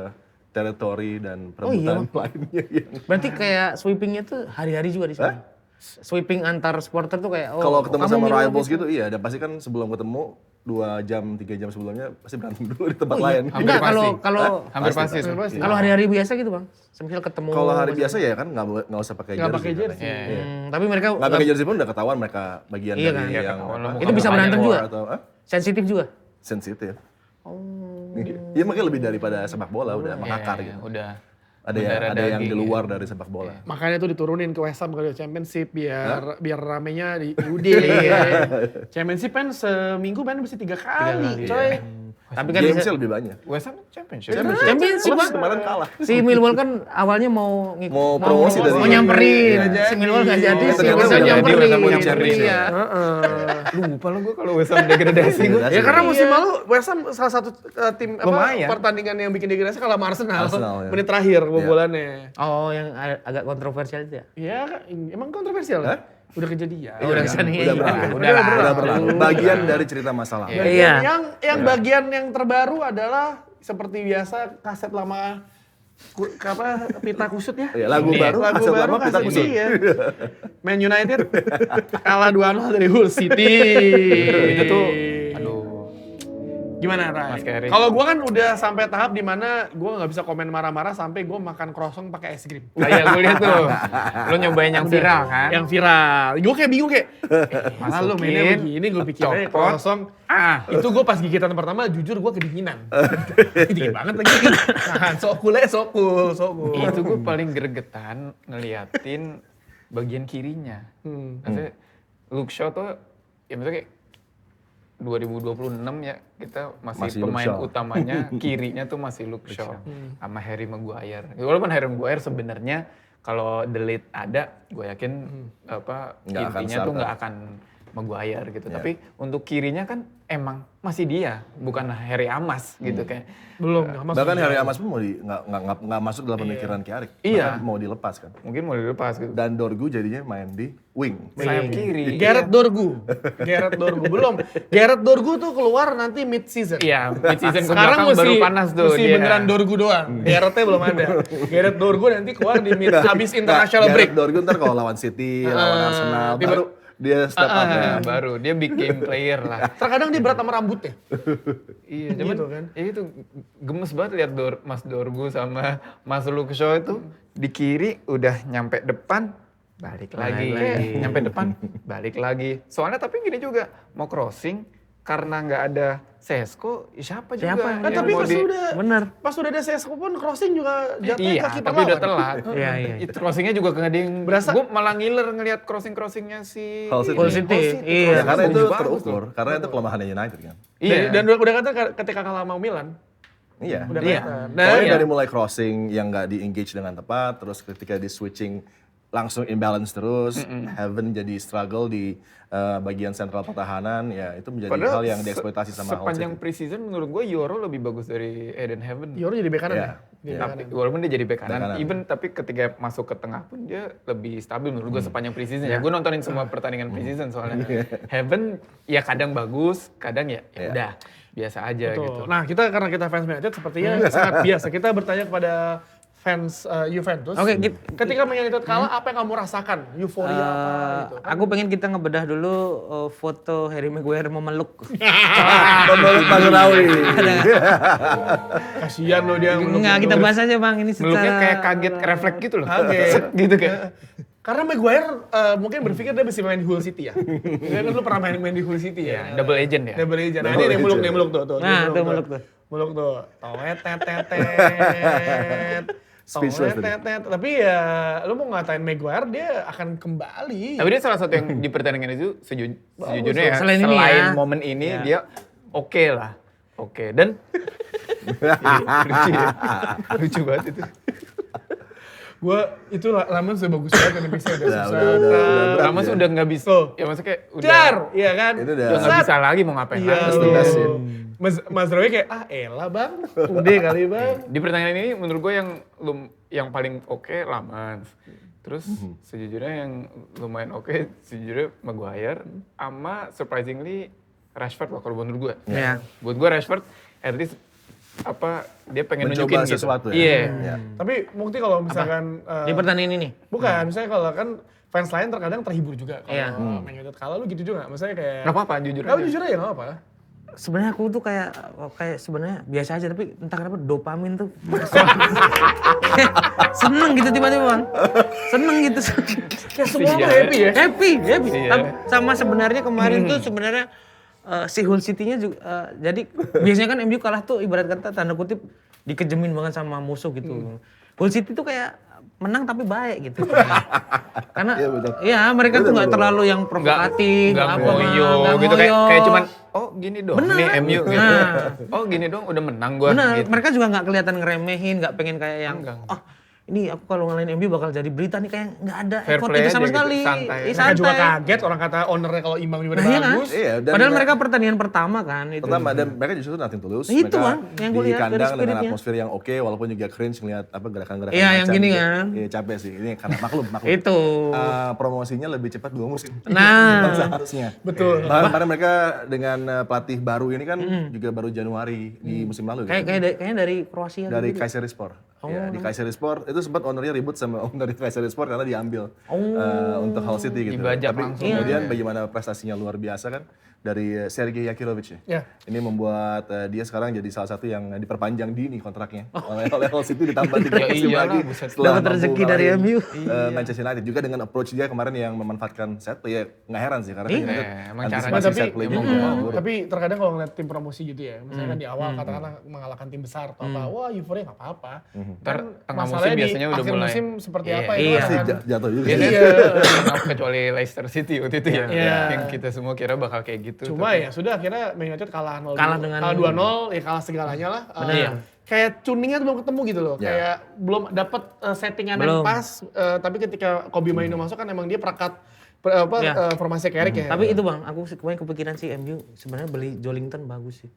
teritori dan perebutan lainnya yang Berarti kayak sweepingnya tuh hari-hari juga di sana. Sweeping antar supporter tuh kayak kalau ketemu kamu sama Millwall rivals gitu, iya, dan pasti kan sebelum ketemu 2 jam, 3 jam sebelumnya pasti berantem dulu di tempat lain. Enggak Hampir pasti. kalau hari-hari biasa gitu bang. Semisal ketemu. Kalau hari biasa ya kan nggak usah pakai Nggak jersey. pakai jersey. Iya. Tapi mereka Nggak pakai jersey pun udah ketahuan mereka bagian Iya dari kan? Iya, yang ketahuan. apa, Itu bisa berantem war juga? atau sensitif juga. sensitif. Iya makanya lebih daripada sepak bola udah mengakar gitu. Udah. Ada yang di luar dari sepak bola. Makanya tuh diturunin ke West Ham kalau Championship biar ramenya di UD. Championship kan seminggu main mesti 3 kali, coy. Tapi kan Gamesnya bisa, lebih banyak. West Ham Championship. Championship Plus bang. kemarin kalah. Si Millwall kan awalnya mau Mau promosi dari- mau nyamperin. Nggak Si Millwall nggak jadi, Ternyata si udah West Ham jadi, nyamperin. udah mau di Championship. Iya. Lupa lo gue kalau West Ham degradasi gue. Ya karena musim lalu West Ham salah satu tim Lumayan. pertandingan yang bikin degradasi kalah sama Arsenal. Arsenal, ya. Menit terakhir kebobolannya. Oh yang agak kontroversial itu ya? Iya, emang kontroversial. Hah? Udah kejadian. Udah kesana ya. Udah berlalu. Udah lah. Udah berlalu. Bagian dari cerita masalah. Iya. Yang bagian yang terbaru adalah seperti biasa kaset lama pita kusut ya. Iya, lagu baru, Lagu kaset baru lama, pita kaset kusut. ini ya. Man United kalah 2-0 dari Hull City. Itu tuh, aduh. Gimana Ray? Mas Kerry. Kalau gua kan udah sampai tahap di mana gua nggak bisa komen marah-marah sampai gua makan croissant pakai es krim. Kayak gue lihat tuh. Lo nyobain yang viral kan? Yang viral. Gua kayak bingung kayak, masa lu mainnya Masukin, begini, gua pikir aja copot. croissant. Itu gua pas gigitan pertama jujur gua kedinginan. Dingin banget lagi. Nah, sok cool. Itu gue paling gregetan ngeliatin bagian kirinya. Maksudnya Luke Shaw tuh, ya maksudnya kayak 2026 ya kita masih Luke pemain Shaw. utamanya kirinya tuh masih Luke Shaw sama Harry Maguire. Walaupun Harry Maguire sebenarnya kalau The Lead ada, gue yakin apa Nggak akan intinya tuh starter. nggak akan Maguire gitu. Tapi untuk kirinya kan emang masih dia, bukan Harry Amas gitu kayak. Belum, nggak masuk. Bahkan Harry Amas pun mau nggak masuk dalam pemikiran Kiarik. Iya. Bahkan mau dilepas kan. Mungkin mau dilepas gitu. Dan Dorgu jadinya main di wing. Sayap kiri. Gareth Dorgu. Gareth Dorgu belum. Gareth Dorgu tuh keluar nanti mid season. Iya, mid-season ke Sekarang belakang baru panas tuh mesti dia. beneran Dorgu doang. Gareth-nya belum ada. Gareth Dorgu nanti keluar di mid habis international break. Dorgu ntar kalau lawan City, lawan Arsenal, tiba- baru dia step up ya. Nah, baru dia big game player lah. Terkadang dia berat sama rambutnya. Iya, cuman Gitu kan. ya itu gemes banget lihat Mas Dorgu sama Mas Luke Shaw itu di kiri udah nyampe depan balik lagi. Nyampe depan balik lagi. Soalnya tapi gini juga mau crossing karena nggak ada Sesko, siapa juga Siapa yang Tapi mau pas Bener. udah ada CSKO pun crossing juga jatuhnya Iya, ke kiper tapi udah lawan. telat. Iya, iya. Itu crossingnya juga nggak ada yang Berasa- gue malah ngiler ngelihat crossingnya si Hull City. Hull City, iya. Ya, karena itu Bagus terukur, tuh. karena itu kelemahannya United kan. Iya. Dan udah kata ketika kalah sama Milan, Iya. udah Iya. kelihatan. Pokoknya iya. dari mulai crossing yang nggak di-engage dengan tepat, terus ketika di switching langsung imbalance terus, Heaven jadi struggle di bagian sentral pertahanan, ya itu menjadi hal yang dieksploitasi sama Hull sepanjang City. preseason menurut gue Euro lebih bagus dari Eden Heaven. Euro jadi bek kanan Iya. ya? Jadi bek Tapi, kanan. walaupun dia jadi bek Bek kanan, kanan. even tapi ketika masuk ke tengah pun dia lebih stabil menurut gue sepanjang preseason ya. Gue nontonin semua pertandingan preseason soalnya. Heaven ya kadang bagus, kadang ya Iya. udah biasa aja Betul. gitu. Nah kita karena kita fans United sepertinya sangat biasa. Kita bertanya kepada fans Juventus. Oke, Ketika Man United kalah, apa yang kamu rasakan? Euforia apa gitu? Aku pengen kita ngebedah dulu foto Harry Maguire memeluk. Memeluk Mazraoui. Kasihan loh dia. Enggak, kita bahas aja Bang ini Meluknya secara kayak kaget refleks gitu loh. Kaget. Set gitu kayak. Karena Maguire mungkin berpikir dia bisa main di Hull City ya. Dia kan dulu pernah main di Hull City ya. Double agent ya. Double agent. Nah Double ini dia meluk, agent. dia meluk tuh. Nah, tuh meluk tuh. Meluk tuh. Toet, tet, tet, tet. Speechless Toet, tadi. tet, tet. Tapi ya lu mau ngatain Maguire, dia akan kembali. Tapi dia salah satu yang di pertandingan itu sejujurnya ya, Selain selain, ini ya. momen ini dia oke lah. Oke, dan lucu, ya. Lucu banget itu. Gua itu Laman sudah bagus banget kan bisa udah Udah, susah. udah berat Ramos dia. udah nggak bisa. Tuh. Ya maksudnya kayak udah Jar, iya kan? Itu udah- udah nggak bisa lagi mau ngapain Iya, lagi. the best, ya. Mas Roy kayak, elah bang, udah kali bang. Di pertandingan ini menurut gue yang paling oke Laman. Terus sejujurnya yang lumayan oke sejujurnya Maguire sama surprisingly Rashford loh kalau menurut gue. Iya. Buat gue Rashford at least apa dia pengen Mencoba nunjukin gitu. sesuatu ya. Iya. Iya. Tapi bukti kalau misalkan, Di pertandingan ini. bukan, misalnya kalau kan fans lain terkadang terhibur juga. Kalau Iya. Man United kalah lu gitu juga, maksudnya kayak. Nggak apa-apa jujur Nggak, aja. jujur aja nggak apa. Sebenarnya aku tuh kayak sebenarnya biasa aja tapi entah kenapa dopamin tuh seneng gitu tiba-tiba Bang. Seneng gitu. Kayak semua Iya. tuh happy ya. happy. Iya. Sama sebenarnya kemarin tuh sebenarnya si Hull City-nya juga jadi biasanya kan MU kalah tuh ibarat kata tanda kutip dikejemin banget sama musuh gitu. Hull City tuh kayak menang tapi baik gitu. Karena Iya, betul. ya mereka tuh nggak terlalu yang provokatif, Nggak apa, ngoyo nggak gitu kayak ngoyo. cuman oh gini dong Bener. nih MU gitu. Nah. Oh gini dong udah menang gua Benar, gitu. mereka juga nggak kelihatan ngeremehin, nggak pengen kayak yang, Enggak. oh ini aku kalau ngalahin MU bakal jadi berita nih kayak nggak ada Fair effort play itu sama aja gitu, sekali. santai. Ih, Mereka juga santai. kaget orang kata ownernya kalau imbang juga Nah, iya kan? bagus. Iya, dan Padahal mereka pertandingan pertama kan itu. Pertama, dan mereka justru nothing to lose. Itu, Mereka Bang, yang gue di lihat dari kandang dengan spiritnya. atmosfer yang oke, walaupun juga cringe ngeliat apa gerakan-gerakan Iya, yang macan gini gitu. kan. Iya, capek sih. Ini karena maklum. Itu. Promosinya lebih cepat 2 musim. Nah. Seharusnya. Betul. Bahkan karena mereka dengan pelatih baru ini kan juga baru Januari di musim lalu. Kayak gitu. kayaknya dari Kroasia Dari gitu. Kayserispor. Ya, di Kayserispor itu sempat ownernya ribut sama owner di Kayserispor karena diambil untuk Hull City gitu. Dibajak Tapi langsung. kemudian bagaimana prestasinya luar biasa kan dari Sergej Yakirovic ya. Ya. Ini membuat dia sekarang jadi salah satu yang diperpanjang dini kontraknya oleh Hull City ditambah 3 Ya musim iyalah, lagi. buset. setelah Dapat mampu rezeki dari ngalahin, MU. Manchester United juga dengan approach dia kemarin yang memanfaatkan set play ya nggak heran sih karena kan United emang antisipasi caranya. set play Tapi, juga buruk. tapi terkadang kalau ngeliat tim promosi gitu ya, misalnya kan di awal katakanlah mengalahkan tim besar atau apa, wah euforia nggak apa-apa. Ntar Kan tengah musim masalahnya di biasanya udah akhir mulai. musim seperti Iya. apa itu Iya. Pasti akan jatuh juga. Biasanya Iya. kecuali Leicester City waktu itu ya. Iya. Yang kita semua kira bakal kayak gitu. Cuma ya sudah akhirnya Man United kalah 0 Kalah dengan- 2-0 ya kalah segalanya lah. Iya. Kayak tuningnya tuh belum ketemu gitu loh. Ya. Kayak belum dapat settingan yang Belum. pas. Tapi ketika Kobe Maino masuk kan emang dia perekat Ya. formasi Carrick ya. Tapi itu Bang, aku kemarin kepikiran sih MU sebenarnya beli Joelinton bagus sih.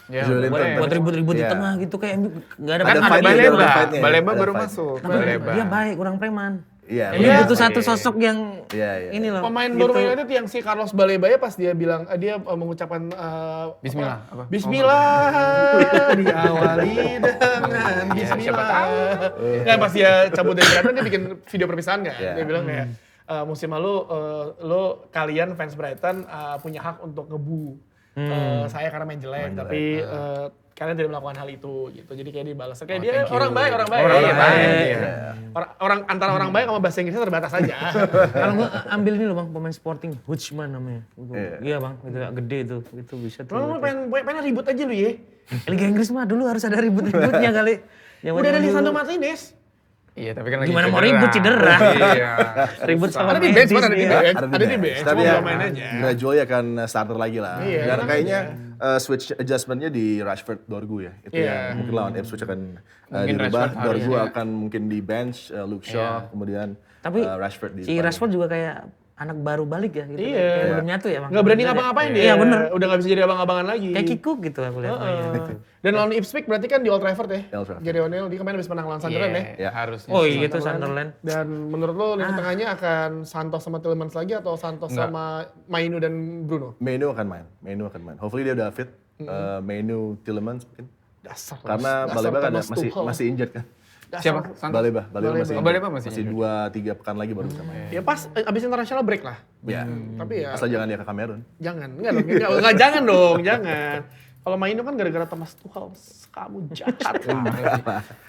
Ya, Joelinton, Buat tapi- ribut-ribut di Iya. tengah gitu kayak MU enggak ada Ada kan fight-nya, Baleba. ada fight-nya ya. Baleba Ada baru fight. masuk. Tapi Baleba. dia baik, kurang preman. Iya. MU benar. butuh satu Iya. sosok yang Iya. ini loh. Pemain gitu. baru Man United yang si Carlos Baleba ya pas dia bilang dia mengucapkan Bismillah, apa? Bismillah diawali dengan siapa Bismillah. tahu. Nah pas dia cabut dari Brighton dia bikin video perpisahan kan. Iya. Dia bilang kayak musim lalu lo kalian fans Brighton punya hak untuk ngebu saya karena main jelek, tapi kalian tidak melakukan hal itu gitu. Jadi kayak dibalas kayak dia orang baik. Orang Iya, baik. Iya. Orang antara orang baik sama bahasa Inggrisnya terbatas aja. Kalau gua ambil ini loh Bang, pemain Sporting, Hutchman namanya. Iya Bang, itu gede tuh. Itu bisa tuh. Lu pengen ribut aja lu ya. Liga Inggris mah dulu harus ada ribut-ributnya kali. Udah ada Zaman-zaman Lisandro dulu. Martinez. Iya, tapi kan lagi Gimana mau ribut, cedera. Iya. Ribut sama Ada di bench, medis ada di dia. bench. Ada di bench, Tapi cuma ya belum main aja. gradually akan starter lagi lah. Iya, Dan tenang kayaknya switch adjustmentnya di Rashford Dorgu ya. Itu Iya. yang mungkin lawan Ipswich akan Mungkin dirubah. Rashford harus Dorgu ya. akan mungkin di bench, Luke Shaw, kemudian Tapi Rashford di si depan. Rashford juga kayak anak baru balik ya gitu. Iya. Kayak belum nyatu ya Bang. Nggak berani ngapa-ngapain dia. Iya bener. Udah nggak bisa jadi abang-abangan lagi. Kayak Kikuk gitu aku lihat mainnya. Dan lawan Ipswich berarti kan di Old Trafford ya. Old Trafford. Gary O'Neil dia kemarin habis menang lawan Sunderland ya. Ya. Harusnya. Oh iya itu Sunderland. Dan menurut lo lini tengahnya akan Santos sama Tielemans lagi atau Santos sama Mainu dan Bruno? Mainu akan main. Hopefully dia udah fit. Mainu, Tielemans mungkin. Dasar. Karena dasar Baleba kan Thomas Tuchel. masih injured kan. Dasar. Siapa? Santos? Baleba masih Oh, Baleba masih masih injured. 2-3 pekan lagi baru bisa main. Ya pas abis international break lah. Ya. Tapi ya Asal jangan dia ke Kamerun. jangan. Enggak, jangan dong, jangan. Kalau Mainu kan gara-gara Thomas Tuchel, kamu jahat.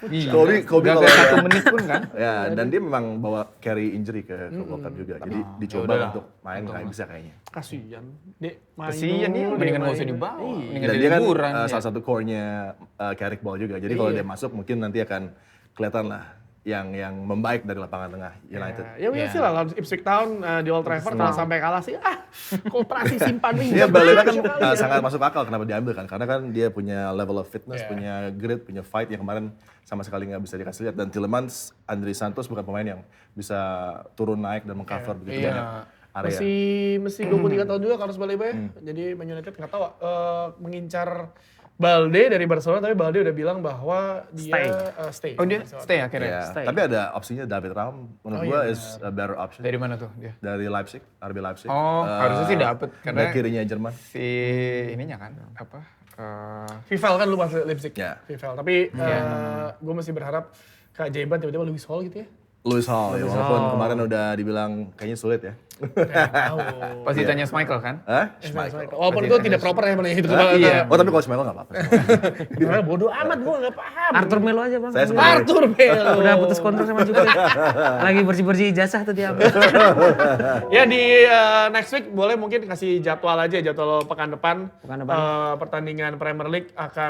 Iya. Kobe Gak kalau kayak 1 menit pun kan. Ya, dan dia memang bawa carry injury ke World Cup juga. Jadi dicoba yaudah. untuk main kayak bisa kayaknya. Kasian. Dek, Mainu. Kasian dia, mendingan gak usah Mainu. dibawa. Iya. Mendingan Dan dia dia kan liburan. salah satu core-nya Carrick Ball juga. Jadi kalau dia masuk mungkin nanti akan kelihatan lah yang membaik dari lapangan tengah United. Ya sih lah lawan Ipswich Town di Old Trafford kalau sampai kalah sih koperasi simpan nih. Dia Baleba kan sangat masuk akal kenapa diambil kan. Karena kan dia punya level of fitness, punya grit, punya fight yang kemarin sama sekali nggak bisa dikasih lihat. Dan Tielemans, Andri Santos bukan pemain yang bisa turun naik dan mengcover begitu Iya. banyak area. Masih 23 tahun juga Carlos Baleba ya. Jadi Man United nggak tahu mengincar Balde dari Barcelona, tapi Balde udah bilang bahwa dia stay. Oh dia stay akhirnya? Ya, Stay. tapi ada opsinya David Raum, menurut gua is a better option Dari mana tuh dia? dari Leipzig, RB Leipzig. Oh, harusnya sih dapet. Karena Back kirinya Jerman. si ininya kan, apa? Vivel kan lu pas Leipzig. Ya. Vivel. Tapi gue masih berharap keajaiban tiba-tiba Luis Hall gitu ya. Lewis Hall, ya, walaupun kemarin udah dibilang kayaknya sulit ya. Tahu. Pas ditanya Schmeichel kan? Hah? Walaupun itu tidak proper ya mana itu Iya. Oh tapi kalau Schmeichel nggak apa-apa. Karena bodoh amat gue nggak paham. Arthur Melo aja Bang. Saya sebenarnya- Arthur Melo. Udah putus kontrak sama Juve. Lagi bersih-bersih ijazah tuh dia. Ya di next week boleh mungkin kasih jadwal aja, jadwal pekan depan. Pekan depan. Pertandingan Premier League akan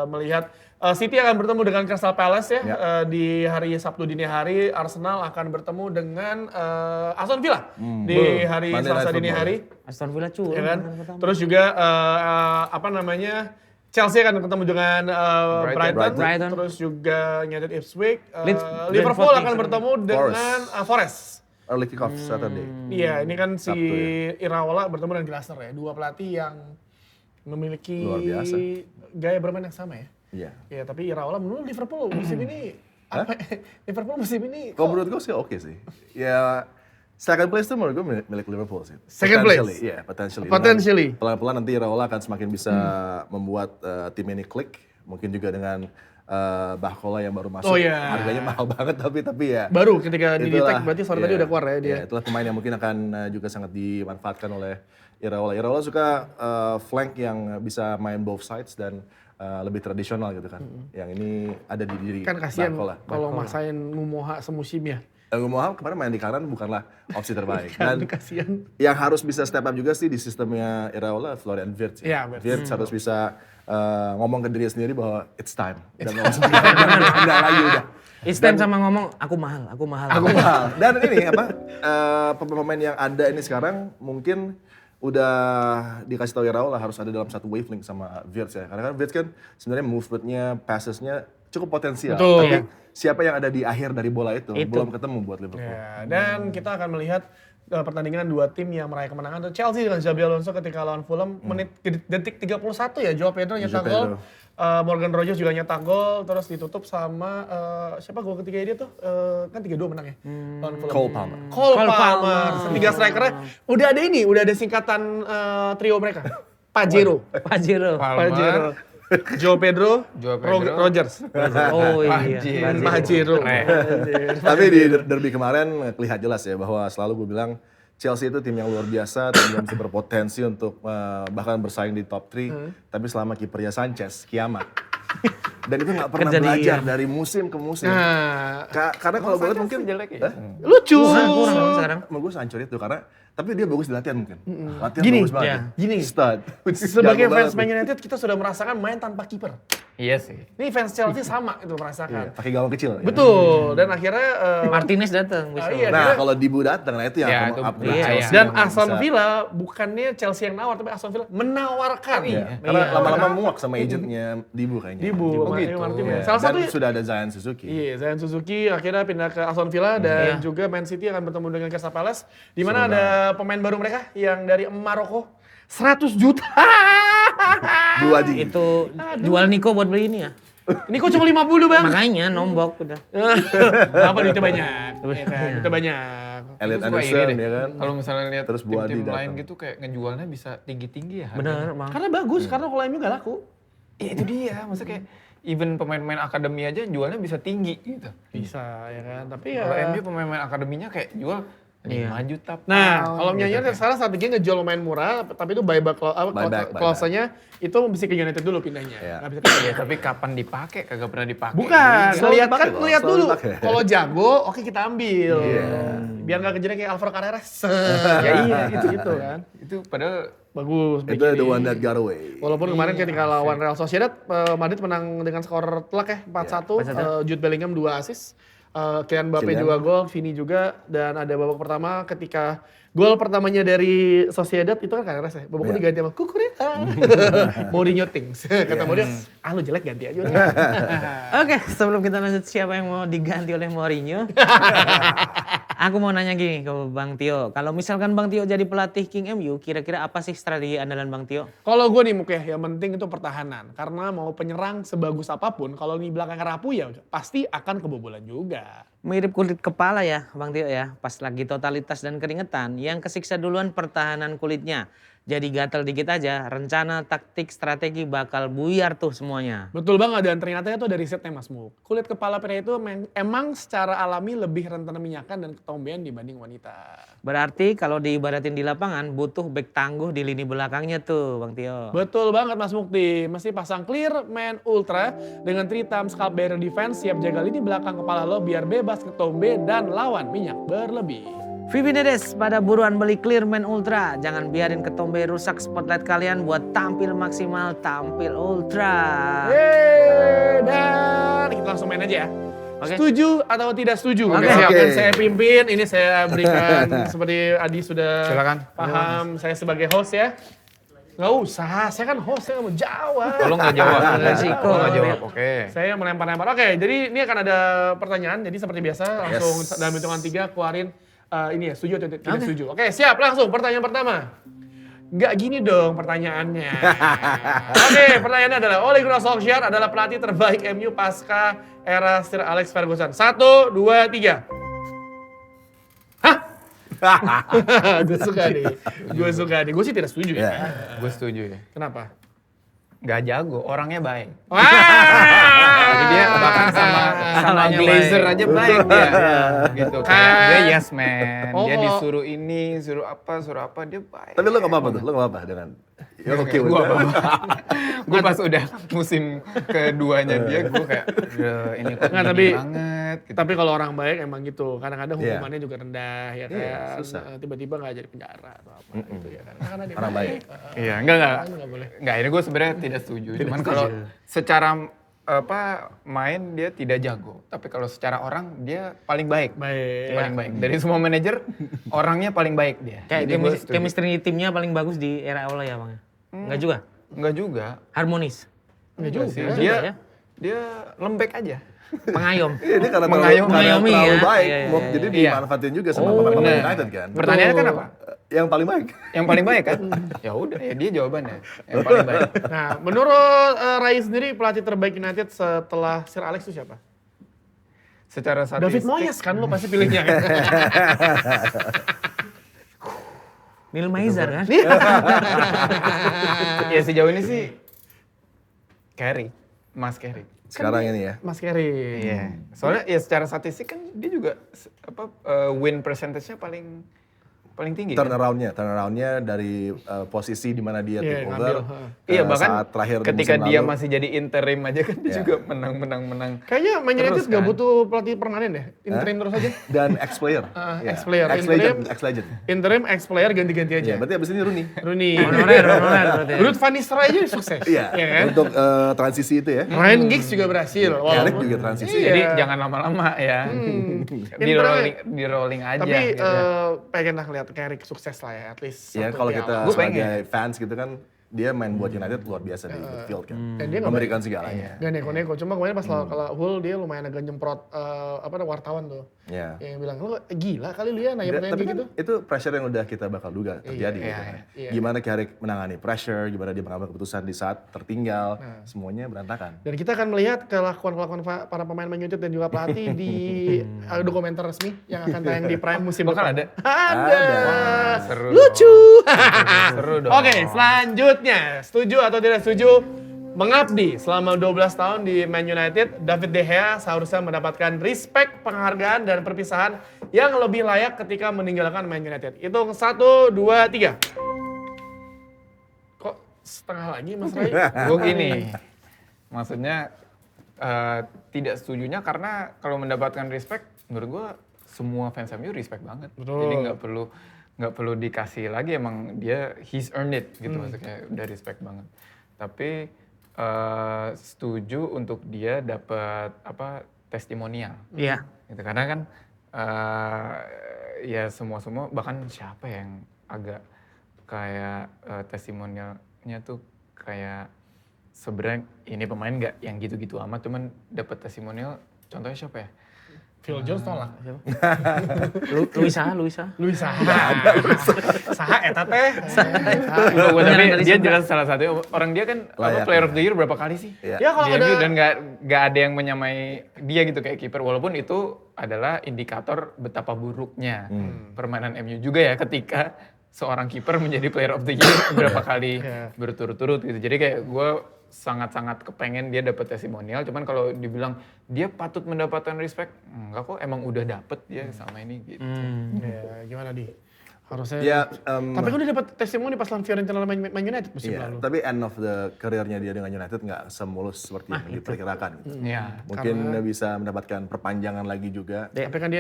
melihat City akan bertemu dengan Crystal Palace ya. Di hari Sabtu dini hari. Arsenal akan bertemu dengan Aston Villa di hari Monday Selasa Night dini Football. hari. Aston Villa cuy. Ya kan? Terus juga Chelsea akan ketemu dengan Brighton. Brighton. Terus juga United Ipswich. Leeds- Liverpool Brentford akan nih, bertemu dengan Forest. Early kick-off Saturday. Iya, ini kan si Sabtu Iraola bertemu dengan Glasner ya. Dua pelatih yang memiliki Luar biasa. gaya bermain yang sama ya. Iya. Ya, tapi Iraola menurut Liverpool musim ini Liverpool musim ini Kalau menurut gue sih oke sih. Ya second place tuh menurut gue milik Liverpool sih. Second place? Potentially, iya, potentially. Potentially. Dengan Pelan-pelan nanti Raiola akan semakin bisa membuat tim ini klik. Mungkin juga dengan Bahkola yang baru masuk. Oh, iya. Harganya mahal banget tapi ya. baru ketika di itulah, detect berarti sore iya, tadi udah keluar ya dia. iya, itulah pemain yang mungkin akan juga sangat dimanfaatkan oleh Iraola. Iraola suka flank yang bisa main both sides dan lebih tradisional gitu kan. Yang ini ada di diri Kan kasihan Bahkola. kalau maksain Ngumoha semusim ya. Ngomong kemarin main di kanan bukanlah opsi terbaik. Dan Kasihan. yang harus bisa step up juga sih di sistemnya Iraola, Florian Wirtz. Iya, Wirtz. Wirtz harus bisa ngomong ke diri sendiri bahwa it's time. Dan ngomong sendiri, enggak lagi udah. It's time sama ngomong aku mahal. Aku mahal. Dan ini pemain yang ada ini sekarang mungkin udah dikasih tahu Iraola harus ada dalam satu wavelength sama Wirtz ya. Karena kan Wirtz kan sebenarnya movement-nya, passes-nya cukup potensial. Betul. Tapi Iya. siapa yang ada di akhir dari bola itu belum ketemu buat Liverpool. Ya, dan kita akan melihat pertandingan dua tim yang meraih kemenangan. Chelsea dengan Xabi Alonso ketika lawan Fulham menit detik 31 ya, Joao Pedro nyetak Pedro. gol. Morgan Rogers juga nyetak gol, terus ditutup sama siapa gol ketiga dia tuh? Kan 3-2 menang ya. Lawan Fulham. Cole Palmer. Cole Palmer. Tiga strikernya udah ada singkatan trio mereka. Pajero. Pajero. Pajero. Joao Pedro, Rogers. Oh iya. Pajero. Tapi di derby kemarin kelihatan jelas ya bahwa selalu gue bilang Chelsea itu tim yang luar biasa, tim yang masih berpotensi untuk bahkan bersaing di top 3. Tapi selama kipernya Sanchez, kiamat. Dan itu nggak pernah Kejadian. belajar dari musim ke musim. Nah, Karena kalau gue lihat mungkin jelek ya. lucu. Kurang sekarang. Menurut gue sehancur itu karena tapi dia bagus di latihan mungkin. Latihan Gini, bagus banget. ya. Gini. Stud. Sebagai Jago fans banget. Man United kita sudah merasakan main tanpa kiper. Iya sih. Ini fans Chelsea sama itu merasakan. Pakai gawang kecil. ya. Betul. Dan akhirnya Martinez datang. bisa. iya. Nah, kalau Dibu datang, nah itu yang Ya, akan itu upgrade iya. Chelsea. dan yang Aston bisa- Villa bukannya Chelsea yang nawar tapi Aston Villa menawarkan. Iya. Karena lama-lama muak sama agentnya Dibu kayaknya. Dibu, gitu. Martinez. Iya. Salah Dan satu sudah ada Zion Suzuki. Iya, Zion Suzuki akhirnya pindah ke Aston Villa dan Iya. juga Man City akan bertemu dengan Crystal Palace di mana ada pemain baru mereka yang dari Maroko 100 juta. Dua di. Itu jual Nico buat beli ini ya. Ini kok cuma 50 bang? Makanya nombok udah. Apa duitnya banyak? Iya kan, duitnya banyak. Elliot Itu suka Anderson iri deh. ya kan. Kalau misalnya lihat Terus Buadi tim-tim lain datang. gitu kayak ngejualnya bisa tinggi-tinggi ya. Bener, Bang. Karena bagus, karena kalau MU gak laku. Iya itu dia, maksudnya kayak even pemain-pemain akademi aja jualnya bisa tinggi gitu. Bisa ya kan, tapi ya. Kalau MU pemain-pemain akademinya kayak jual 5 juta. Nah, pound kalau gitu nyanyi kan. sekarang strateginya ngejual lumayan murah, tapi itu buyback Buyback. clause-nya itu mesti ke United dulu pindahnya. Iya. Nggak bisa ke Iya, tapi kapan dipakai? Kagak pernah dipakai. Bukan, Selalu lihat dipakai kan kok, lihat selalu dulu. dipakai. Kalau jago, oke kita ambil. Iya. Biar nggak kejadian kayak Alvaro Carreras. Ya iya, gitu kan. Itu padahal Bagus. Itu begini. the one that got away. Walaupun kemarin ketika lawan Real Sociedad, Madrid menang dengan skor telak ya, 4-1. Jude Bellingham 2 assist. Kylian Mbappe Kylian. juga gol, Vini juga. Dan ada babak pertama ketika gol pertamanya dari Sociedad itu kan Carreras ya. Babak kedua diganti sama Kukurela. Mourinho things. Kata Mourinho, lu jelek ganti aja udah. Oke, sebelum kita lanjut siapa yang mau diganti oleh Mourinho. Aku mau nanya gini ke Bang Tio. Kalau misalkan Bang Tio jadi pelatih King MU, kira-kira apa sih strategi andalan Bang Tio? Kalau gue nih Muk ya, yang penting itu pertahanan. Karena mau penyerang sebagus apapun, kalau di belakang rapuh ya pasti akan kebobolan juga. Mirip kulit kepala ya Bang Tio ya. Pas lagi totalitas dan keringetan, yang kesiksa duluan pertahanan kulitnya. Jadi gatal dikit aja, rencana, taktik, strategi bakal buyar tuh semuanya. Betul banget, dan ternyata itu dari risetnya Mas Muk. Kulit kepala pria itu emang secara alami lebih rentan minyakan dan ketombean dibanding wanita. Berarti kalau diibaratin di lapangan, butuh back tangguh di lini belakangnya tuh Bang Tio. Betul banget Mas Mukti, mesti pasang clear man ultra dengan 3 times scalp barrier defense, siap jaga lini belakang kepala lo biar bebas ketombe dan lawan minyak berlebih. Vivi Nedes pada buruan beli Clearman Ultra. Jangan biarin ketombe rusak spotlight kalian buat tampil maksimal, tampil ultra. Dan kita langsung main aja ya. Oke. Setuju atau tidak setuju? Oke. Siap. Oke. Dan saya pimpin, ini saya berikan seperti Adi sudah Silakan. paham. Saya sebagai host ya. Nggak usah, saya kan host, saya nggak mau jawab. kalau nggak jawab, Resiko. Lo nggak jawab, oke. Saya melempar-lempar. Oke, jadi ini akan ada pertanyaan. Jadi seperti biasa, langsung Yes. dalam hitungan 3 keluarin ini ya, setuju atau tidak setuju. Oke, siap. Langsung pertanyaan pertama. Nggak gini dong pertanyaannya. Oke, pertanyaannya adalah Ole Gunnar Solskjaer adalah pelatih terbaik MU pasca era Sir Alex Ferguson. 1, 2, 3. Hah? Gue suka nih. Gue sih tidak setuju ya. Gue setuju ya. Kenapa? Nggak jago, orangnya baik. Wah! Jadi dia bahkan sama Salahnya Glazer baik. aja baik dia. Gitu. Kayak dia yes man. Oh, Dia kalau- disuruh ini, suruh apa, dia baik. Tapi lo gak apa-apa tuh, lo gak apa-apa dengan you're okay with Gue that. gue pas udah musim keduanya dia, gue kayak ini kok Nggak, gini tapi- banget. Gitu. Tapi kalau orang baik emang gitu, kadang-kadang Iya. hukumannya juga rendah ya kan. Iya, susah. Tiba-tiba nggak jadi penjara atau apa gitu ya kan. Karena dia Orang baik. Iya, enggak. Nggak boleh. Enggak, ini gue sebenarnya tidak setuju. Cuman kalau secara main dia tidak jago. Tapi kalau secara orang dia paling baik. Baik. Paling baik. Dari semua manajer, orangnya paling baik dia. Kayak Jadi gue setuju. chemistry timnya paling bagus di era Ole ya Bang? Enggak juga? Enggak juga. Harmonis? Nggak juga. sih. Enggak Dia juga ya? dia lembek aja. Pengayom. Iya, ini karena Mengayomi terlalu ya. baik, Iya, iya, Mok. iya. Jadi Iya. dimanfaatin juga sama pemain-pemain benar. United kan. Pertanyaannya kan apa? Yang paling baik. Yang paling baik kan? Ya udah, ya dia jawabannya. Yang paling baik. Nah, menurut Rai sendiri pelatih terbaik United setelah Sir Alex itu siapa? Secara statistik. David Moyes kan lo pasti pilihnya kan? Neil Maizar kan? Ya sejauh ini sih Carey, Mas Carey. Sekarang ini ya. Mas Kerry. Iya. Soalnya ya secara statistik kan dia juga win percentage-nya paling tinggi. Kan? Turnaround-nya dari posisi di mana dia Iya, take ngambil, over. Iya, ke bahkan saat terakhir di ketika musim dia lalu. masih jadi interim aja kan dia Iya. juga menang. Kayaknya Man United Terus nggak kan? butuh pelatih permanen deh. Interim terus aja. Dan ex-player. Iya. Ex-player. Ex-legend. Interim. Ex-legend. Interim, ex-player ganti-ganti aja. Iya, berarti abis ini Rooney. Rooney. Honorer berarti. Ruud van Nistelrooy aja sukses. Iya, Iya kan? untuk transisi itu ya. Ryan Giggs juga berhasil. Eric walaupun- juga transisi. Iya. Jadi jangan lama-lama ya. di rolling aja. Tapi gitu. pengen lah lihat Carrick sukses lah ya, at least. Ya satu kalau piala. kita Gua sebagai fans gitu kan, dia main buat United luar biasa di midfield kan. Dan dia nggak Memberikan segalanya. Gak neko-neko, cuma kemarin pas kalau Hull dia lumayan agak nyemprot wartawan tuh. Ya. Yang bilang, lo gila kali lu ya nanya pertanyaan Tapi kayak kan gitu. itu pressure yang udah kita bakal duga terjadi Iya, gitu kan. iya. Gimana Carrick menangani pressure, gimana dia mengambil keputusan di saat tertinggal, semuanya berantakan. Dan kita akan melihat kelakuan-kelakuan para pemain Man United dan juga pelatih di dokumenter resmi yang akan tayang di Prime musim Bakal depan. ada? Ada. Seru. Lucu. Seru dong. Oke, selanjutnya. Setuju atau tidak setuju? Mengabdi selama 12 tahun di Man United, David De Gea seharusnya mendapatkan respect, penghargaan, dan perpisahan yang lebih layak ketika meninggalkan Man United. Hitung 1, 2, 3. Kok setengah lagi Mas Ray? Gue gini, maksudnya tidak setujunya karena kalau mendapatkan respect, menurut gue semua fans MU respect banget. Betul. Jadi nggak perlu dikasih lagi, emang dia he's earned it gitu, maksudnya udah respect banget. Tapi setuju untuk dia dapat testimonial. Iya. Gitu, karena kan ya semua bahkan siapa yang agak kayak testimonialnya tuh kayak sebenarnya ini pemain nggak yang gitu-gitu amat, cuman dapat testimonial, contohnya siapa ya? Phil Jones tolak. Luisa. Luis Saha. Saha eta teh. Tapi dari dia sebelah. jelas salah satu orang, dia kan Layak. player of the year berapa kali sih? Iya. Ya kalau Di MU, ada dan nggak ada yang menyamai dia gitu kayak kiper, walaupun itu adalah indikator betapa buruknya permainan MU juga ya ketika seorang kiper menjadi player of the year berapa kali berturut-turut gitu. Jadi kayak gue sangat-sangat kepengen dia dapat testimonial, cuman kalau dibilang dia patut mendapatkan respect, enggak kok, emang udah dapet dia sama ini gitu. ya, gimana di? Harusnya. Ya, Tapi kan udah dapat testimoni pas lawan Fiorentina Man United musim iya, lalu. tapi end of the career-nya dia dengan United nggak semulus seperti yang diperkirakan. Gitu. Iya. Mungkin bisa mendapatkan perpanjangan lagi juga. Tapi kan dia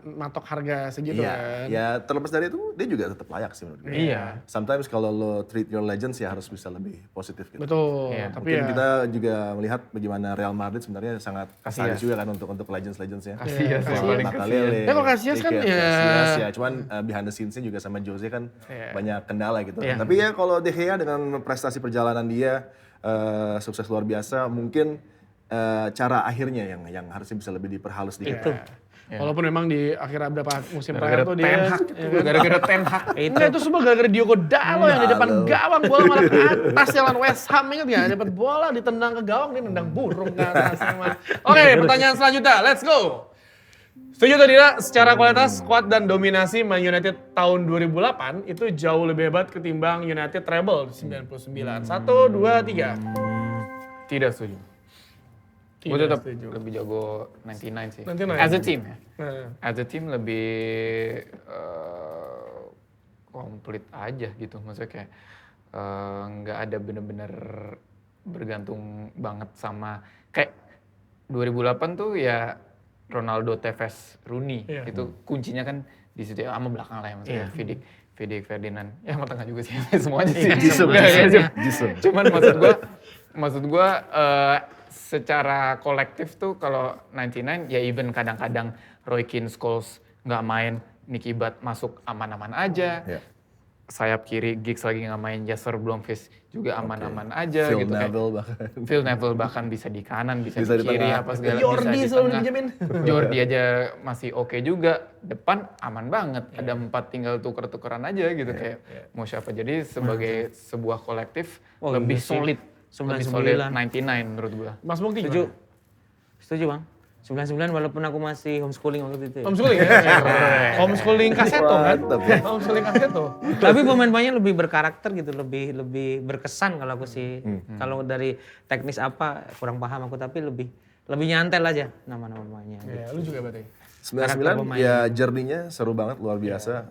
matok harga segitu Iya, kan. ya terlepas dari itu dia juga tetap layak sih menurut gue. Iya. Sometimes kalau lo treat your legends ya harus bisa lebih positif gitu. Betul. Iya. Tapi Mungkin ya kita juga melihat bagaimana Real Madrid sebenarnya sangat Kasias. sadis juga kan untuk legends-legendsnya. Kasias Kasias. yang paling Makalele, Ya, kalau Casillas kan Iker ya- Casillas ya, cuman behind the scenes-nya juga sama Jose kan banyak kendala gitu. Tapi ya kalau De Gea dengan prestasi perjalanan dia sukses luar biasa, mungkin cara akhirnya yang harusnya bisa lebih diperhalus dikit. walaupun memang di akhir beberapa musim Gara-gara terakhir tuh dia Ten Hag, gara-gara Ten Hag. Enggak, itu semua gara-gara Diogo Dalot yang di depan gawang, bola malah ke atas jalan West Ham, ingat nggak? Dapat bola ditendang ke gawang, dia nendang burung ke atas. Oke, pertanyaan selanjutnya, let's go. Setuju atau tidak, secara kualitas, squad dan dominasi Man United tahun 2008 itu jauh lebih hebat ketimbang United treble di 99. 1, 2, 3. Tidak setuju. Gue Tidak tetap setuju. lebih jago 99 sih. 99. As a team ya. Nah, As a team lebih komplit aja gitu. Maksudnya kayak nggak ada bener-bener bergantung banget sama kayak 2008 tuh ya Ronaldo, Tevez, Rooney. Iya. Itu kuncinya kan di situ ya, sama belakang lah ya maksudnya. Vidic, Ferdinand. Ya sama tengah juga sih. Semuanya sih. Jisung, Nggak, Jisung, ya, Jisung. Cuman maksud gua secara kolektif tuh kalau 99 ya even kadang-kadang Roy Keane, Scholes nggak main, Nicky Butt masuk aman-aman aja. Iya. sayap kiri Giggs lagi nggak main, Jasper Blomqvist juga aman-aman aja Phil gitu kayak. Neville bahkan. Phil Neville bahkan bisa di kanan, bisa Bisa di di kiri, tengah. apa segala Jordi bisa di selalu tengah. dipinjemin. Jordi aja masih oke juga. Depan aman banget. Ada 4 tinggal tuker-tukeran aja gitu kayak mau siapa. Jadi sebagai sebuah kolektif lebih iya sih. solid. Lebih solid 99 menurut gua. Mas Mungki Setuju. gimana? Setuju bang. 99 walaupun aku masih homeschooling waktu itu. Ya. Homeschooling ya? Homeschooling kaseto kan? Mantap ya. Homeschooling kaseto. Tapi pemain-pemainnya lebih berkarakter gitu, lebih berkesan kalau aku sih. Kalau dari teknis apa kurang paham aku, tapi lebih nyantel aja nama-nama pemainnya. Ya, lu juga berarti. 99 ya journey-nya seru banget, luar biasa.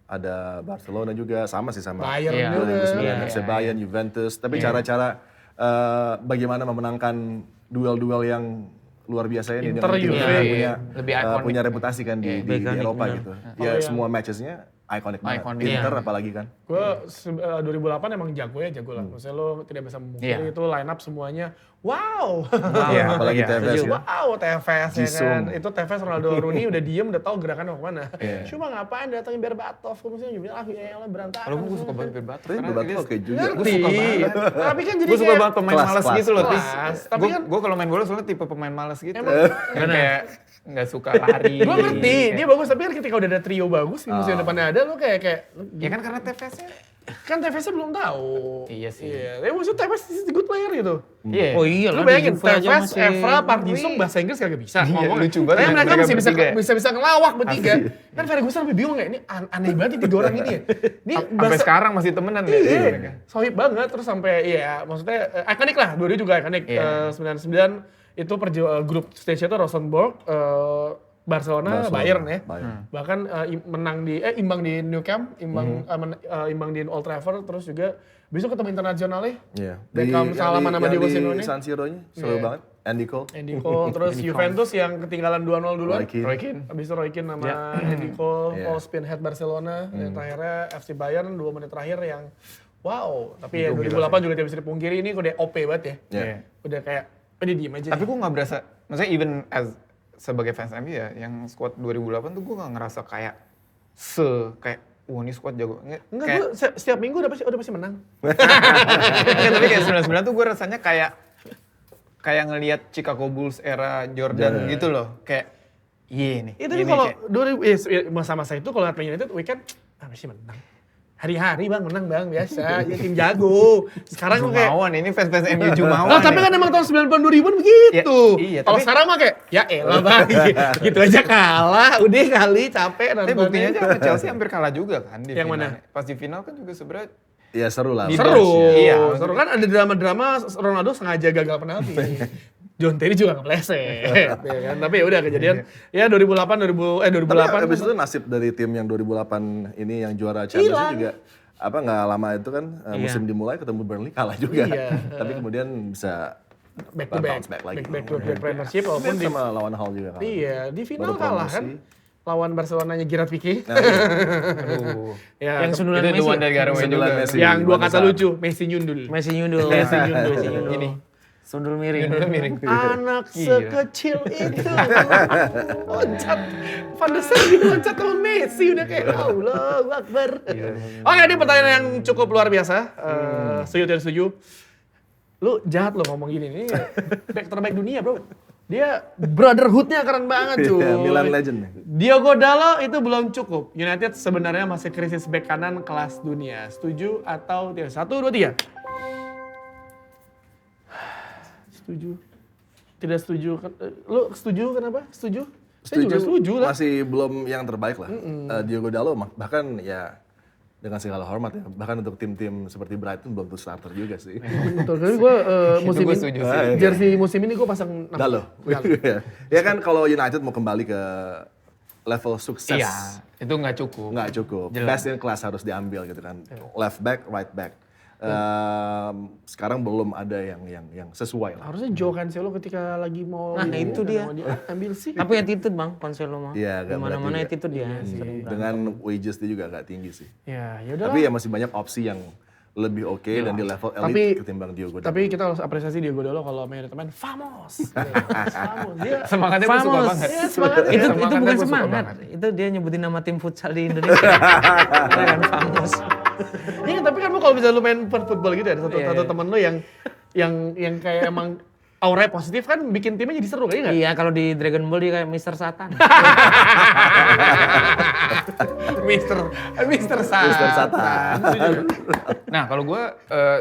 Ada Barcelona juga, sama sih sama Bayern Iya. juga. 2009, FC Bayern, Juventus. Tapi cara-cara bagaimana memenangkan duel-duel yang luar biasa ini Inter, dengan tim Juve. yang punya Lebih ikonik. punya reputasi kan di Ikonik, Eropa benar. gitu. Ya semua matches-nya ikonik banget. Ikonik. Inter apalagi kan. Gue 2008 emang jago lah. Maksudnya lo tidak bisa memungkiri itu line up semuanya. Wow. Iya, apalagi Tevez ya. Wow, Tevez ya Jisung. kan. Itu Tevez, Ronaldo, Rooney udah diem, udah tahu gerakannya mau kemana. Cuma ngapain datangin Berbatov. Maksudnya juga bilang, ya Allah berantakan. Kalau gue suka banget Berbatov. Tapi Berbatov oke juga. Ngerti. Tapi kan jadi Gue suka kayak- banget pemain Kelas, malas kelas. gitu loh. Kelas. Tapi kan- Gue kalau main bola soalnya tipe pemain malas gitu. Yang kayak nggak suka lari. Gue ngerti, dia bagus. Tapi kan ketika udah ada trio bagus, di musim depannya ada, lo kayak Ya kan karena TVS-nya. kan Tevez belum tahu. Iya sih. Iya, tapi maksudnya Tevez is a good player gitu. Iya. Oh iya Lu lah, bayangin, di Juve aja Tevez, masih Evra, Park ngeri. Ji-sung bahasa Inggris kagak bisa Iya, ngomong. lucu banget Tapi mereka mereka masih bertiga. bisa ngelawak bertiga. Kan Ferguson sampai bingung ya, ini aneh banget ini 3 orang ini ya. Ini Sampai sekarang masih temenan ya. Iya, sohib banget. Terus sampai, iya maksudnya ikonik lah. Dua-dua juga ikonik. Iya. 99 itu grup stage itu Rosenborg, Barcelona, Bayern ya. Bayern. Bahkan imbang di Nou Camp, imbang di Old Trafford, terus juga besok ketemu internasionalnya. Iya. Beckham salaman sama Diego Simeone. San Siro-nya seru banget. Andy Cole. Andy Cole, terus Juventus yang ketinggalan 2-0 duluan. Roy Keane. Roy Keane. Habis itu Roy Keane sama Andy Cole, Iya. Paul Spinhead Barcelona, yang terakhirnya FC Bayern 2 menit terakhir yang wow. Tapi ya 2008 juga tidak bisa dipungkiri, ini udah OP banget ya. Iya. Udah kayak, udah diem aja. Tapi gue nggak berasa, maksudnya even as sebagai fans MU ya, yang squad 2008 tuh gue nggak ngerasa kayak kayak wah ini squad jago. Enggak, Kayak, gue setiap minggu udah pasti menang. tapi kayak 99 tuh gue rasanya kayak ngelihat Chicago Bulls era Jordan gitu loh. Kayak iya nih. Itu ini kalau kayak- masa-masa itu kalau Atlanta United weekend, pasti menang. Hari-hari bang, menang bang, biasa. Ya tim jago. Sekarang gue kayak, Jumawan, ini fans-fans MU Jumawan. oh, tapi ya. kan emang tahun 90-2000 begitu. Iya, Kalau tapi- sekarang mah kayak, ya elah bang, gitu aja kalah, udah kali capek Tapi nontonnya. buktinya aja sama Chelsea hampir kalah juga kan di Yang final. mana? Pas di final kan juga sebenarnya Iya seru lah. Di Seru, Iya. seru kan ada drama-drama Ronaldo sengaja gagal penalti. John Terry juga ngepleset, ya kan? Tapi ya udah kejadian. Ya 2008. Tapi abis itu nasib dari tim yang 2008 ini yang juara Champions Hilang. League juga nggak lama itu kan musim dimulai ketemu Burnley kalah juga. Iya. Tapi kemudian bisa back to back, bounce back lagi. back to back Premiership walaupun Kemudian di sama lawan Hull juga kalah. iya di final Baru kalah kan promosi. lawan Barcelonanya Gerard Pique. aduh. Ya, Yang sundulan Itu the Messi. one dari Garaway Sundulan juga. Messi. yang dua Wan kata Desar. lucu, Messi nyundul. Messi nyundul. Messi nyundul. Messi nyundul. Ini. Sundul miring. Judulnya miring. Anak Gila. sekecil itu loncat Van der Sar gitu loncat sama Messi udah kayak Allahu Akbar. Oke, ini pertanyaan yang cukup luar biasa. Setuju tidak setuju? Lu jahat lo ngomong gini nih. Back terbaik dunia, Bro. Dia brotherhood-nya keren banget, cuy. Iya, Milan legend. Diogo Dalot itu belum cukup. United sebenarnya masih krisis back kanan kelas dunia. Setuju atau tidak? 1, 2, 3. Setuju. Tidak setuju. Lu setuju kenapa? Setuju? Saya juga setuju lah. Masih belum yang terbaik lah. Diogo Dalot bahkan ya dengan segala hormat ya, bahkan untuk tim-tim seperti Brighton belum tuh starter juga sih. Betul. Tapi gue musim gue ini, setuju sih. jersey musim ini gue pasang Dalot. Ya kan kalau United mau kembali ke level sukses, Iya, itu nggak cukup. nggak cukup. Jelas. Best in class harus diambil gitu kan. Left back, right back. Sekarang belum ada yang sesuai lah. Harusnya Joe Cancelo ketika lagi mau Nah, itu dia. ambil sih. Tapi attitude bang, Cancelo mah. Iya, agak Di mana-mana berat juga. attitude dia. Sering berantem. Dengan wages dia juga agak tinggi sih. Ya, yaudah. Tapi ya masih banyak opsi yang lebih oke dan di level Tapi- elite ketimbang Diogo Dalot. Tapi kita harus apresiasi Diogo Dalot kalau main main famos. Famos. Dia Semangatnya gue suka Famous. banget. Iya, semangat. itu Semangatnya bukan gua suka semangat, banget. itu dia nyebutin nama tim futsal di Indonesia. Kan Famos. Iya, tapi kan lu kalau bisa lu main football gitu ada satu Iya. temen lu yang kayak emang auranya positif kan bikin timnya jadi seru kayaknya nggak? Iya, kalau di Dragon Ball dia kayak Mr. Satan. Mister Satan. Mister Satan. Nah kalau gue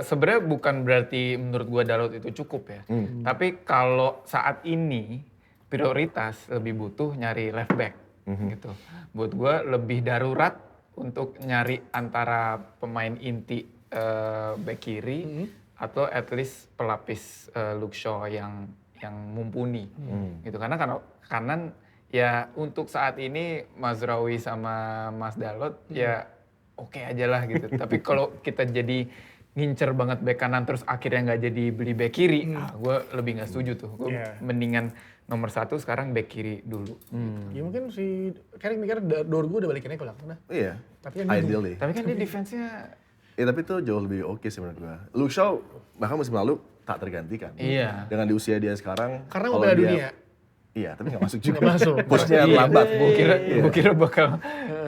sebenarnya bukan berarti menurut gue Dalot itu cukup ya. Tapi kalau saat ini prioritas lebih butuh nyari left back gitu. Buat gue lebih darurat untuk nyari antara pemain inti back kiri atau at least pelapis Luke Shaw yang mumpuni gitu. Karena kalau kanan ya untuk saat ini Mazraoui sama Mas Dalot ya oke aja lah gitu. Tapi kalau kita jadi ngincer banget bek kanan terus akhirnya nggak jadi beli bek kiri, gue lebih nggak setuju tuh. Gue Iya. mendingan nomor 1 sekarang bek kiri dulu. Ya mungkin si Karik mikir Dorgu udah balikin aja ke belakang dah. Iya, Tapi kan ideally. Tapi kan dia defense-nya Ya tapi itu jauh lebih oke sih menurut gua. Luke Shaw bahkan musim lalu tak tergantikan. Iya. Dengan di usia dia sekarang. Karena kalau membela dia- dunia. Iya, tapi nggak masuk juga. Nggak masuk. Pushnya Iya, lambat. Gue kira bakal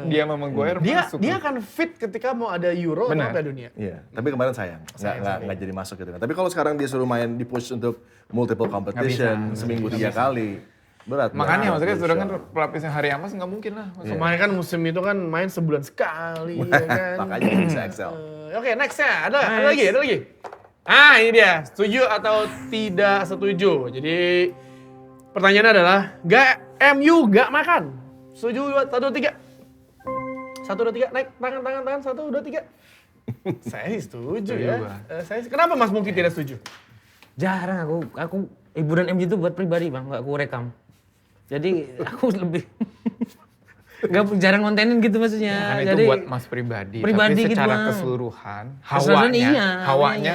dia sama Maguire masuk. Dia akan fit ketika mau ada Euro atau Benar. Piala Dunia. Iya, tapi kemarin sayang, nggak jadi masuk gitu kan. Tapi kalau sekarang dia suruh main di push untuk multiple competition seminggu 3 kali, berat. Makanya maksudnya Luke sedangkan Shaw. pelapisnya Hari Amas nggak mungkin lah. Kemarin kan musim itu kan main sebulan sekali ya kan. Makanya nggak bisa excel. Oke, nextnya ada lagi. Ah, ini dia. Setuju atau tidak setuju? Jadi pertanyaannya adalah MU gak makan. Setuju 1 2 3. 1 2 3 naik tangan 1 2 3. Saya sih setuju ya. gua. Kenapa Mas Mungki tidak setuju? Jarang aku hiburan MU itu buat pribadi bang, nggak aku rekam. Jadi aku lebih nggak jarang kontenin gitu maksudnya. Kan itu Jadi buat Mas pribadi. pribadi tapi gitu, secara Bang. keseluruhan, keseluruhan hawanya,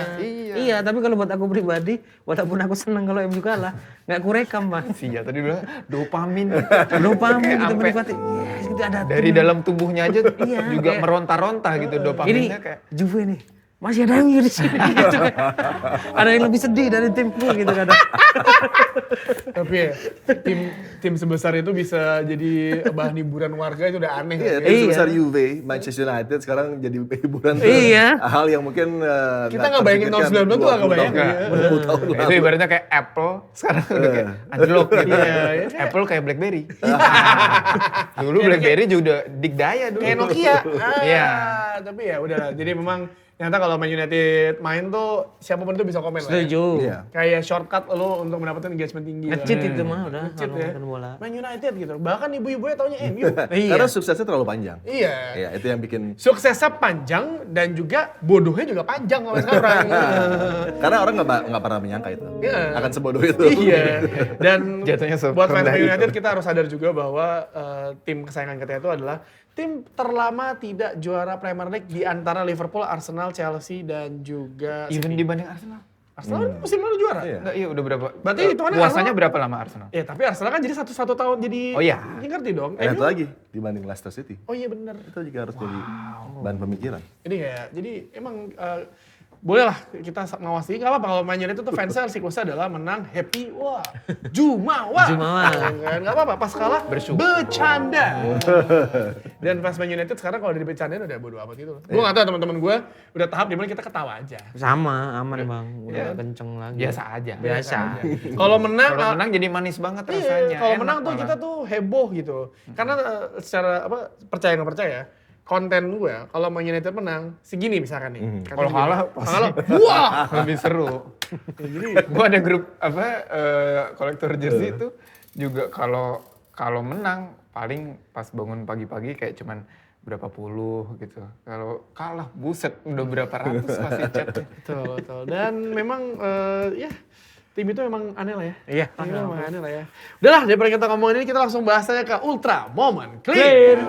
iya. Tapi kalau buat aku pribadi, walaupun aku senang kalau MU kalah, nggak aku rekam bang. Sia tadi bilang dopamin. Lupa Kayak gitu ampe menikmati. Yes, gitu ada dari tim. dalam tubuhnya aja Iya, juga kayak- meronta-ronta gitu Ini dopaminnya kayak. Juve nih. Masih ada MU di sini gitu kan. Ada yang lebih sedih dari timku gitu kadang. Tapi ya, tim sebesar itu bisa jadi bahan hiburan warga itu udah aneh. Iya, ya. tim sebesar Juve, Manchester United sekarang jadi hiburan. Iya. Hal yang mungkin Kita nggak bayangin tahun 90 tuh nggak bayangin. Enggak. 20 tahun Itu lalu. ibaratnya kayak Apple, sekarang udah kayak anjlok gitu. Iya. Apple kayak BlackBerry. Dulu BlackBerry juga udah dikdaya dulu. Kayak Nokia. Iya. Tapi ya udahlah. Jadi memang ternyata kalau Man United main tuh siapapun tuh bisa komen lah. Ya. Setuju. Iya. Kayak shortcut lo untuk mendapatkan engagement tinggi. lah. Ngecit itu mah udah Ngecit kalau ya. nonton bola. Man United gitu. Bahkan ibu-ibunya taunya MU. Karena suksesnya terlalu panjang. Iya. Iya, itu yang bikin. Suksesnya panjang dan juga bodohnya juga panjang sampai sekarang. Karena orang nggak pernah menyangka itu. Iya. Akan sebodoh itu. Iya. Dan Jatuhnya buat fans serendah Man itu. United kita harus sadar juga bahwa tim kesayangan kita itu adalah tim terlama tidak juara Premier League di antara Liverpool, Arsenal, Chelsea dan juga Even dibanding Arsenal. Arsenal musim lalu juara. Iya. Enggak, iya udah berapa? Berarti hitungannya puasanya Arsenal- berapa lama Arsenal? Ya tapi Arsenal kan jadi satu tahun jadi. Oh iya. Ini ngerti dong. Enak MU lagi dibanding Leicester City. Oh iya benar. Itu juga harus jadi bahan pemikiran. Ini kayak jadi emang boleh lah kita ngawasi, nggak apa-apa kalau Man United tuh fansnya siklusnya adalah menang happy, wah, jumawa, Jumawa. kan nggak apa-apa, pas kalah bercanda. Dan fans Man United sekarang kalau dibecandain udah bodo amat gitu. Gue nggak tahu teman-teman gue udah tahap dimana kita ketawa aja. Sama, aman bang. Udah kenceng lagi. Biasa aja. Biasa. Kalau menang, Kalau menang jadi manis banget iya, rasanya. kalau Enak menang tuh malah. kita tuh heboh gitu. Karena secara apa percaya nggak percaya, konten gue kalau Man United menang segini misalkan nih. Kalau kalah pasti Kalah, wah. lebih seru. Gua ada grup apa kolektor jersey itu juga kalau menang paling pas bangun pagi-pagi kayak cuman berapa puluh gitu. Kalau kalah buset udah berapa ratus pasti chatnya. Betul. Dan memang ya tim itu memang aneh lah ya. Iya. Tim itu memang aneh lah ya. Udahlah daripada kita ngomongin ini kita langsung bahas aja ke Ultra Moment Clear.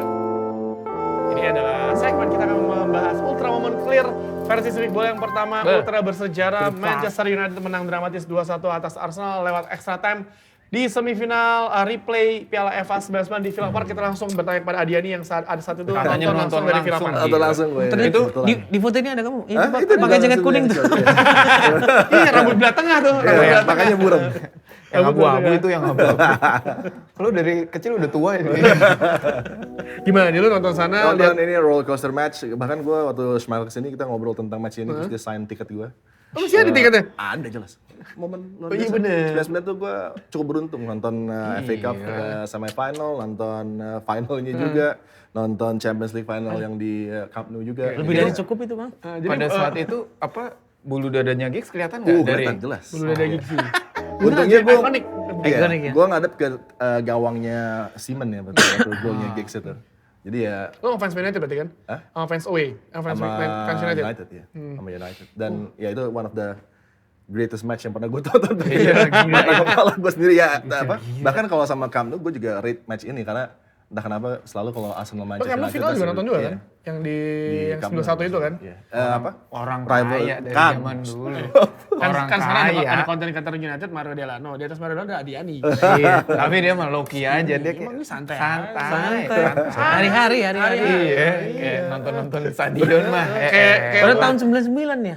Ini adalah segmen kita akan membahas Ultra Moment Clear versi Sepak Bola yang pertama. Ultra bersejarah Manchester United menang dramatis 2-1 atas Arsenal lewat extra time Di semifinal replay Piala FA 99 di Villa Park, kita langsung bertanya kepada Adiani yang ada saat itu Katanya nonton dari Villa Park. Atau langsung gue. Ternyata Itu di foto ini ada kamu. Ini Hah? Itu pakai jaket langsung kuning gue tuh. Iya, rambut belah tengah tuh. Rambut belah tengah. Makanya buram. yang abu-abu itu yang abu-abu. Lo dari kecil udah tua ya. Gimana nih lu nonton sana? Nonton ini roller coaster match, bahkan gue waktu Smile kesini kita ngobrol tentang match ini, terus dia sign tiket gue. Oh, masih ada tiketnya? Ada jelas. Momen luar Oh, iya biasa. bener. 99 tuh gue cukup beruntung nonton FA Cup semifinal, nonton finalnya juga, nonton Champions League final yang di Camp Nou juga. Lebih dari cukup itu, Bang. Pada saat itu apa bulu dadanya Giggs kelihatan nggak dari? Kelihatan jelas. Dulu ada gigi. Untungnya gue Ikonik. Ikonik ya? gue ngadep ke gawangnya Simon ya waktu golnya Giggs itu. Jadi ya Lo fans Man United berarti kan? Hah? Sama fans away? Sama fans United? ya, sama United. Dan ya itu one of the greatest match yang pernah gue tonton. Iya, gila. Mata kepala gue sendiri ya. Apa? Bahkan kalau sama Camp Nou gue juga rate match ini karena entah kenapa selalu kalau Arsenal Lo Manchester kamu final juga nonton juga kan? Yang di yang Camp 91 Nou. itu kan? Iya. Apa? Orang Rival- kaya dari kan. zaman dulu. Kan, Orang kan sekarang kaya. ada konten kata United Mario Delano, di atas Mario Delano ada Adiani. Iya, tapi dia mah low key aja dia kayak Emang ini santai. santai. Hari-hari. Iya, kayak nonton-nonton di stadion mah. Kayak Pada tahun 99 ya?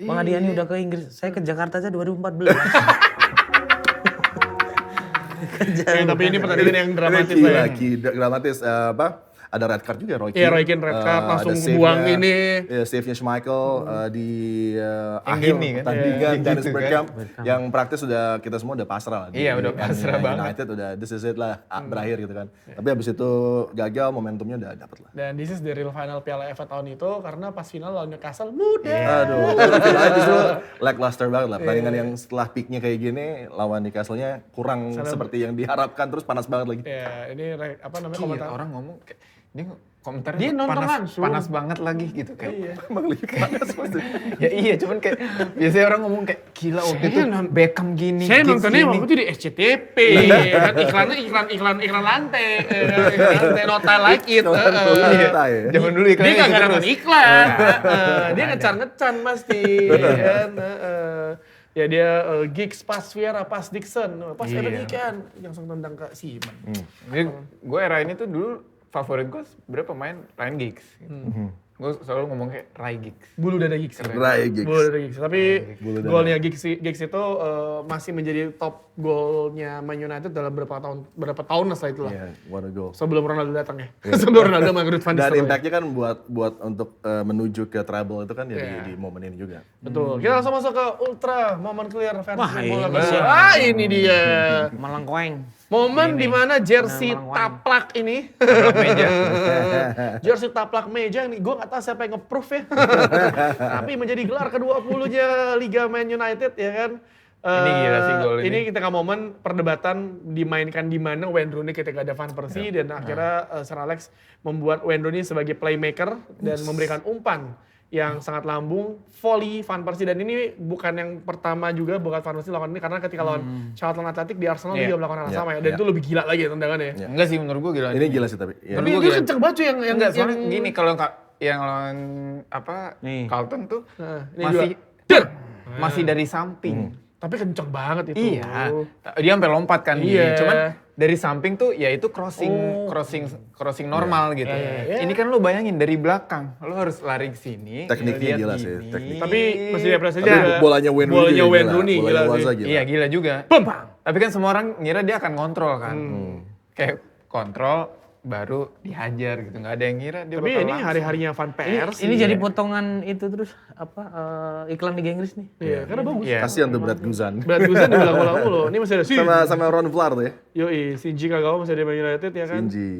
Bang Adiani udah ke Inggris. Saya ke Jakarta aja 2014. tapi ini pertandingan yang dramatis Gila, lah ya. gila, dramatis. Apa? Ada red card juga Roy Keane. Iya, Roy Keane red card, Ada langsung save-nya- buang ini. Iya, save-nya Schmeichel di akhir gini kan? pertandingan Iya, Dennis gitu kan. Bergkamp yang praktis sudah kita semua udah pasrah lah. Iya, udah pasrah banget. United udah this is it lah, berakhir gitu kan. Tapi habis itu gagal, momentumnya udah dapet lah. Dan this is the real final Piala FA tahun itu karena pas final lawan Newcastle muda. Aduh, tapi justru lackluster banget lah. Pertandingan yang setelah peaknya kayak gini, lawan Newcastle-nya kurang seperti yang diharapkan, terus panas banget lagi. Ya, ini apa namanya Iya, komentar. orang ngomong kayak dia komentarnya Dia nonton panas, langsung. panas banget lagi gitu kayak. Iya. Emang lebih panas pasti. Ya iya, cuman kayak biasanya orang ngomong kayak gila waktu itu Beckham gini. Saya Giggs nontonnya gini. waktu itu di SCTV, kan iklannya iklan lantai, iklan lantai not I like it. Lantai ya. Zaman dulu Dia iklannya nggak gitu nonton terus. iklan, dia ngecan pasti, kan. Ya dia Giggs pas Vieira, pas Dixon, pas Evan kan langsung tendang ke Simon. Jadi gue era ini tuh dulu favorit gue berapa pemain Ryan Giggs. Gitu. Gue selalu ngomong kayak Ray Giggs. Bulu dada Giggs. Ray Giggs. Bulu dada Giggs. Tapi Bulu dada. golnya Giggs itu masih menjadi top golnya Man United dalam berapa tahun setelah itulah. Iya, what a goal. Sebelum Ronaldo datang ya. Sebelum Ronaldo sama Ruud van Dan Nistelrooy. impact-nya kan buat untuk menuju ke treble itu kan ya di momen ini juga. Betul. Kita langsung masuk ke Ultra Momen Clear versi Wah, bola ini Asia. siap. Ini dia. Malangkoeng. Momen di mana jersey Malangkoeng. taplak ini. Meja. Jersey taplak meja ini gue nggak tahu siapa yang nge-proof ya. Tapi menjadi gelar ke-20-nya Liga Man United ya kan. Ini gila sih gol ini. Ini ketika momen perdebatan dimainkan di mana Wayne Rooney ketika ada Van Persie dan akhirnya Sir Alex membuat Wayne Rooney sebagai playmaker dan memberikan umpan yang sangat lambung, volley Van Persie, dan ini bukan yang pertama juga bukan Van Persie lakukan ini karena ketika lawan Charlton Athletic di Arsenal Iya. juga melakukan hal Iya, sama ya, dan iya. itu lebih gila lagi ya tendangannya. Iya. Enggak sih menurut gue gila. Ini gila sih tapi. Ya. Tapi Menurut itu gua gila. kenceng banget cuy yang Enggak, soalnya yang- gini kalau yang lawan apa Nih. Carlton tuh Nah, ini masih juga. masih dari samping. Tapi kenceng banget itu. Iya, dia sampai lompat kan. Iya. Cuman dari samping tuh ya itu crossing normal gitu. Iya. Ini kan lo bayangin dari belakang, lo harus lari ke sini. Tekniknya lihat gila gini. sih, teknik. Tapi masih diapresiasi Tapi aja. bolanya Wayne Rooney Bolanya juga Wayne gila. Rooney Bolanya gila Waza sih. gila. Iya gila juga. Bum! Tapi kan semua orang ngira dia akan kontrol kan. Kayak kontrol baru dihajar gitu. Nggak ada yang ngira dia Tapi bakal ini langsung. hari-harinya Van Persie. Ini jadi potongan itu terus apa iklan Liga Inggris nih. Iya, karena bagus. Iya. Kasihan tuh Brad Guzan. Brad Guzan diulang-ulang mulu. Ini masih ada sama Ron Vlaar tuh ya. Yoi, Shinji Kagawa masih ada di Man United ya kan? Shinji.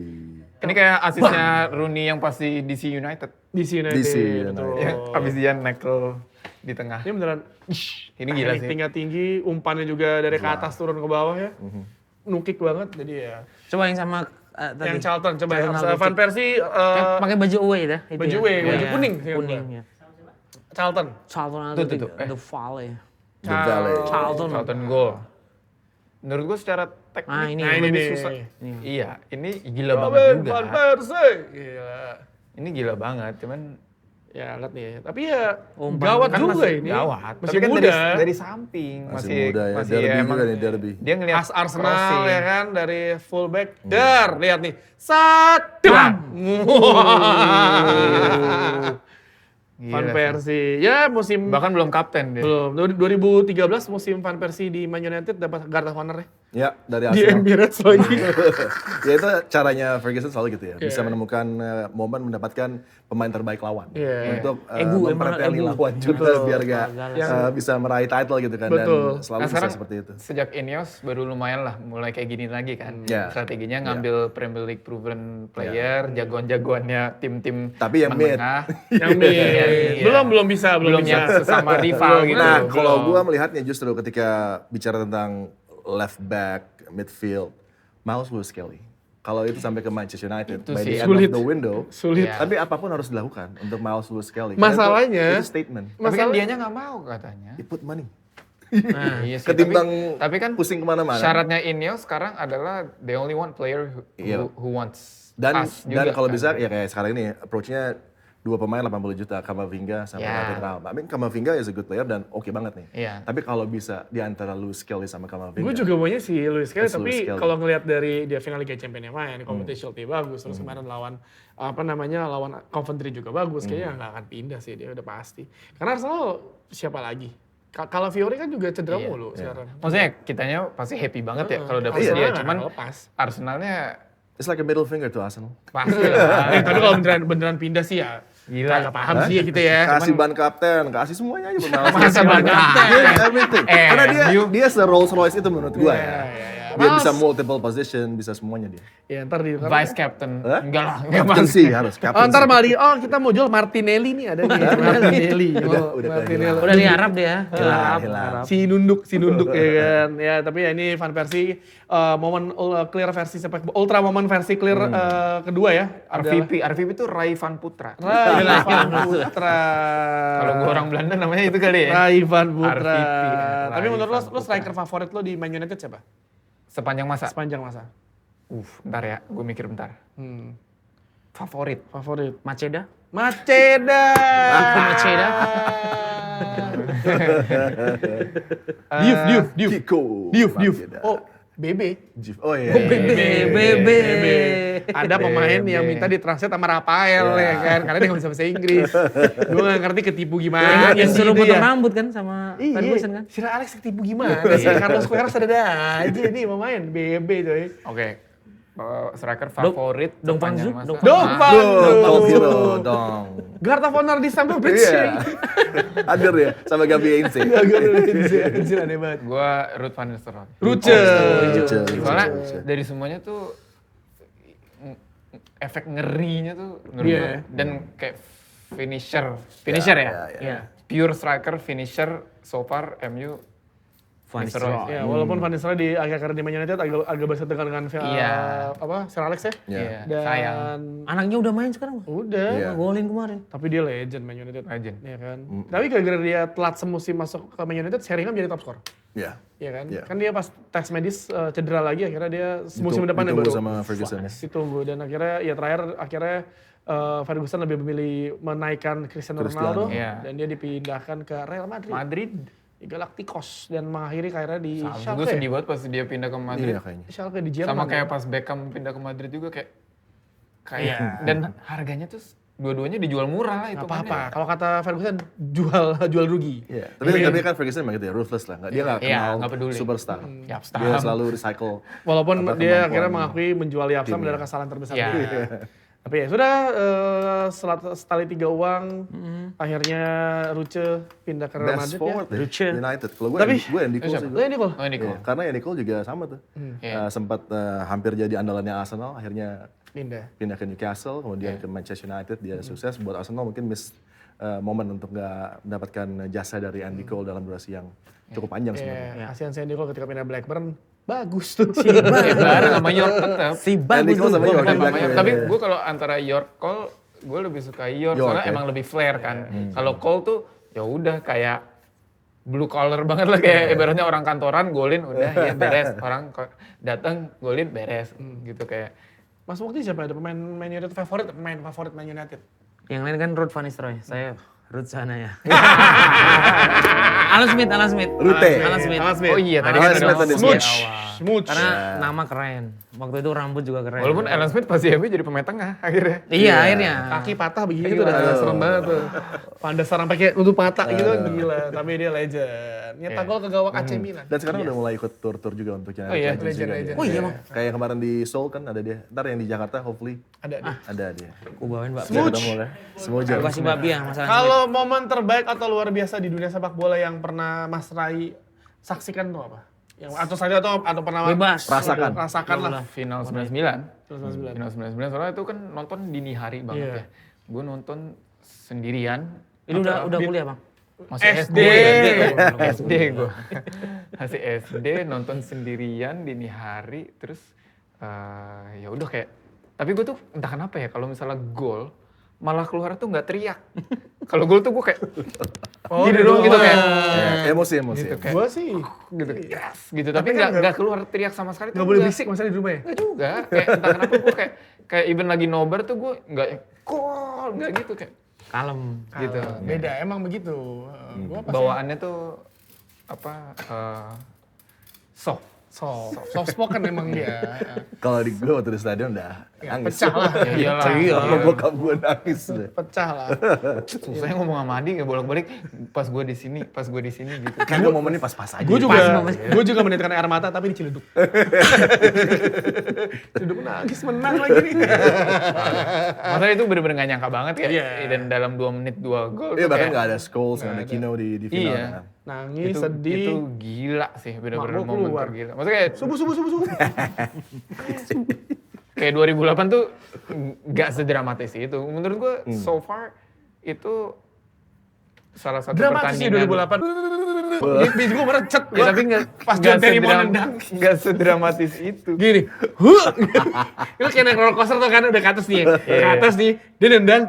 Ini kayak asisnya Rooney yang pasti DC United. DC United. DC betul. United. Yang abis dia nekel di tengah. Ini beneran Ini gila sih. tingkat tinggi, umpannya juga dari ke atas turun ke bawah ya. Nukik banget jadi ya. Coba yang sama tadi. Yang Charlton coba ya. Charlton Van Persie Kan pakai baju away dah. itu baju ya. away, Iya, baju iya. kuning sih, Kuning ya. Charlton. Charlton Tuh, Athletic, tuh. The Valley. The Valley. Charlton. Charlton goal. Menurut gue secara teknik Nah, ini. Nah ini nih. susah. Iya, ini gila banget Robin juga. Van Persie. Gila. Ini gila banget, cuman Ya lihat nih. Tapi ya Umpan gawat Kan juga masih ini. gawat. Masih Tapi kan muda. dari samping Masih muda ya, masih derby emang juga nih, derby. dia ngelihat Khas Arsenal crossing. ya kan dari fullback. Lihat nih. Sadam. Van Gila, Persie. Ya musim Bahkan belum kapten dia. belum 2013 musim Van Persie di Man United dapat Guard of Honor ya. Ya, dari Di Arsenal. Emirates lagi. Ya itu caranya Ferguson selalu gitu ya. Bisa Iya. menemukan momen mendapatkan pemain terbaik lawan. Iya. Untuk Ego, emang memperteli ego. lawan juga Betul. biar gak bisa meraih title gitu kan. Betul. Dan selalu Nah, bisa sekarang seperti itu. sejak Ineos baru lumayan lah mulai kayak gini lagi kan. Ya. Strateginya ngambil Premier League proven player, jagoan-jagoannya tim-tim Tapi yang mid. menengah. Yang mid. Iya. Belum bisa. Belum yang sesama rival gitu. Nah, kalau Belum. gua melihatnya justru ketika bicara tentang left back, midfield, Miles Lewis Kelly. Kalau itu sampai ke Manchester United, Itu by sih the end sulit. of the window, Sulit. Iya. tapi apapun harus dilakukan untuk Miles Lewis Kelly. Karena Masalahnya- itu statement. Tapi kan dianya nggak mau katanya. He put money. Iya sih, Ketimbang tapi kan pusing kemana-mana. syaratnya Ineos sekarang adalah they only want player Iya. who wants Dan us juga. kalau kan. bisa ya kayak sekarang ini approach-nya 2 pemain 80 juta, Camavinga sama Ya. Martin Raul. I mean Camavinga is a good player dan oke banget nih. Iya. Tapi kalau bisa di antara Lewis Kelly sama Camavinga. Gue juga maunya si Luis Kelly, It's tapi Lewis Kelly. kalau ngelihat dari dia final Liga Champions yang main, competition dia bagus, terus kemarin lawan lawan Coventry juga bagus, kayaknya nggak akan pindah sih dia udah pasti. Karena Arsenal siapa lagi? Kalau Fiori kan juga cedera mulu sekarang. Maksudnya kitanya pasti happy banget ya kalau dapet Iya, dia, nggak cuman lepas. Arsenalnya It's like a middle finger to Arsenal. pasti lah. Tapi kalau beneran pindah sih ya, Gila. nggak paham sih ya gitu ya. Kasih ban kapten, kasih semuanya aja pemain. Masa ban kapten? Give everything. Karena dia Rolls Royce itu menurut gua ya. Dia bisa multiple position, bisa semuanya dia. Ya ntar di Vice captain. Hah? Enggak lah, enggak Captain sih harus, captain. ntar sih. malah kita mau jual Martinelli nih ada nih. Martinelli. Udah Martinelli. Udah di Arab dia. Hilang. Si nunduk ya kan. Ya tapi ya ini Van Persie momen clear versi sepak ultra momen versi clear kedua ya. RVP itu Rai Van Putra. Rai Van Putra. Kalau gua orang Belanda namanya itu kali ya. Rai Van Putra. RVP, Tapi Rai menurut Van lo striker favorit lo di Man United siapa? Sepanjang masa. Sepanjang masa. Bentar ya, gue mikir bentar. Favorit. Favorit. Maceda. Maceda. Maceda. Diouf. Kiko. Diouf. Mafia. Oh, BB. Oh iya. BB. Ada pemain yang minta ditranslate sama Rafael ya kan, karena dia nggak bisa bahasa Inggris. Gue nggak ngerti ketipu gimana. Yang sih suruh itu potong ya. rambut kan sama Ferguson kan. Sir Alex ketipu gimana sih? Carlos Queiroz ada aja nih pemain BB coy. Oke. Striker favorit Dong sepanjang Fangzu, masa. Dong Dong Top hero dong. Guard of Honor di Stamford Bridge. Iya. Hadir ya sama Gabi Ainse. Anjir aneh banget. Gua Ruud van Nistelrooy. Ruce. Soalnya Ruce. dari semuanya tuh efek ngerinya tuh ngeri Iya. banget. Dan kayak finisher ya. Iya. Pure striker, finisher so far MU Van Nistelrooy. Ya, walaupun Van Nistelrooy di akhir-akhir di Man United agak bersetekan dengan Iya. Sir Alex ya. Iya, Dan sayang. Anaknya udah main sekarang. udah. Iya. Golin kemarin. Tapi dia legend Man United. Legend. Iya kan. Tapi gara-gara dia telat semusim masuk ke Man United, Sheringham jadi top skor. Iya. Iya kan? Iya. Kan dia pas tes medis cedera lagi, akhirnya dia musim depan Ditunggu baru sama Ferguson ya. ditunggu. Dan akhirnya ya terakhir Ferguson lebih memilih menaikkan Cristiano Cristiano. Ronaldo Iya. dan dia dipindahkan ke Real Madrid. Madrid. Di Galacticos dan mengakhiri karirnya di Gue Schalke. sedih banget pas dia pindah ke Madrid. Iya kayaknya. Schalke di Jerman. Sama kayak ya. pas Beckham pindah ke Madrid juga kayak dan harganya tuh dua-duanya dijual murah lah itu. Nggak apa-apa. Kalau kata Ferguson jual rugi. Iya. Tapi kan Ferguson emang gitu ya, ruthless lah. Dia nggak Iya, kenal nggak peduli. superstar. Yap, Dia paham. selalu recycle. Walaupun apa, dia kemampuan akhirnya mengakui menjual Yapsam timnya. adalah kesalahan terbesar Iya. dia. Tapi ya sudah setali 3 uang akhirnya Ruce pindah ke Real Best Madrid ya. forward deh, Ruce. United. Kalau gue Tapi- Andy Cole sih. Oh ini Cole. Oh ini kok. Iya, karena Andy Cole juga sama tuh. Iya. Sempat hampir jadi andalannya Arsenal, akhirnya Pindah. pindah ke Newcastle, kemudian ke Manchester United, dia sukses. Buat Arsenal mungkin miss momen untuk nggak mendapatkan jasa dari Andy Cole dalam durasi yang cukup panjang sebenarnya. Kasihan Sandy Cole ketika pindah Blackburn bagus tuh. Bareng sama York tetap. Si Andy bagus Cole tuh. sama York di Sama Blackburn. York. Tapi gue kalau antara York Cole, gue lebih suka York York, soalnya ya. emang lebih flare kan. Kalau Cole tuh ya udah kayak blue collar banget lah kayak ibaratnya orang kantoran golin udah ya beres. Orang datang golin beres gitu kayak. Mas Mukti siapa ada pemain Man United favorit? Pemain favorit Man United? Yang lain kan Ruud van Nistelrooy, saya Ruud sana ya. Alan Smith. Rute. Alan Smith. Alan Smith. Oh iya, tadi Alan kan Smith ada tadi. Smooch. awal. Smooch. Karena nama keren. Waktu itu rambut juga keren. Walaupun Alan Smith pasti MU jadi pemain tengah akhirnya. Iya, akhirnya. Kaki patah begitu dah, serem banget tuh. Pandai serang pakai lutut patah gitu gila, tapi dia legend. Nyetak gol ke gawang AC Milan. Dan sekarang udah mulai ikut tur-tur juga untuk United Oh iya, Legends juga legend. dia. Oh iya, Bang. Kayak yang kemarin di Seoul kan ada dia. Ntar yang di Jakarta hopefully Ada nih. ada dia. Aku bawain Mbak. Bisa ketemu ya. Semua Aku jam. kasih babi ya Mas Alan Smith. Kalau momen terbaik atau luar biasa di dunia sepak bola yang pernah Mas Rai saksikan tuh apa? Yang atau pernah Bebas. rasakan lah. Final 99. Final 99 soalnya itu kan nonton dini hari banget Iya. ya. Gue nonton sendirian. Ini udah kuliah Bang. Masih SD. SD gue. Masih SD nonton sendirian dini hari terus ya udah kayak tapi gue tuh entah kenapa ya kalau misalnya gol malah keluar tuh nggak teriak. Kalau gol tuh gue kayak gitu dong gitu kayak Ya, emosi. gitu kayak Gua sih gitu yes, gitu tapi nggak keluar teriak sama sekali. nggak boleh berisik masalah di rumah ya. Nggak juga kayak entah kenapa gue kayak even lagi nobar tuh gue nggak gol nggak gitu kayak Kalem. gitu. Beda emang begitu. Gua pasti Bawaannya tuh apa soft. soft spoken emang dia. Kalau di gue waktu di stadion udah nangis. Pecah lah. Ya iyalah. Sama bokap gue nangis deh. Pecah lah. Susahnya ngomong sama Adi nggak bolak-balik pas gue di sini gitu. Kan gue momennya pas-pas aja. Gue juga menitkan air mata tapi di Ciledug. Ciledug nangis menang lagi nih. Masalah itu bener-bener gak nyangka banget ya. Iya. Dan dalam 2 menit 2 gol. Iya tuh bahkan kayak- nggak ada Scholes, nggak ada Kino di final. Iya. Kan. Nangis, itu sedih. gila sih, bener-bener Mak gua momen keluar. tergila. Maksudnya kayak Subuh. kayak 2008 tuh gak sedramatis itu. Menurut gue so far itu salah satu Dramatis sih pertandingan. 2008. Bis gue merecet. Ya, tapi pas John Terry mau nendang. Gak sedramatis itu. Gini, itu kayak naik roller coaster tuh kan udah ke atas nih, ke atas nih, dia nendang,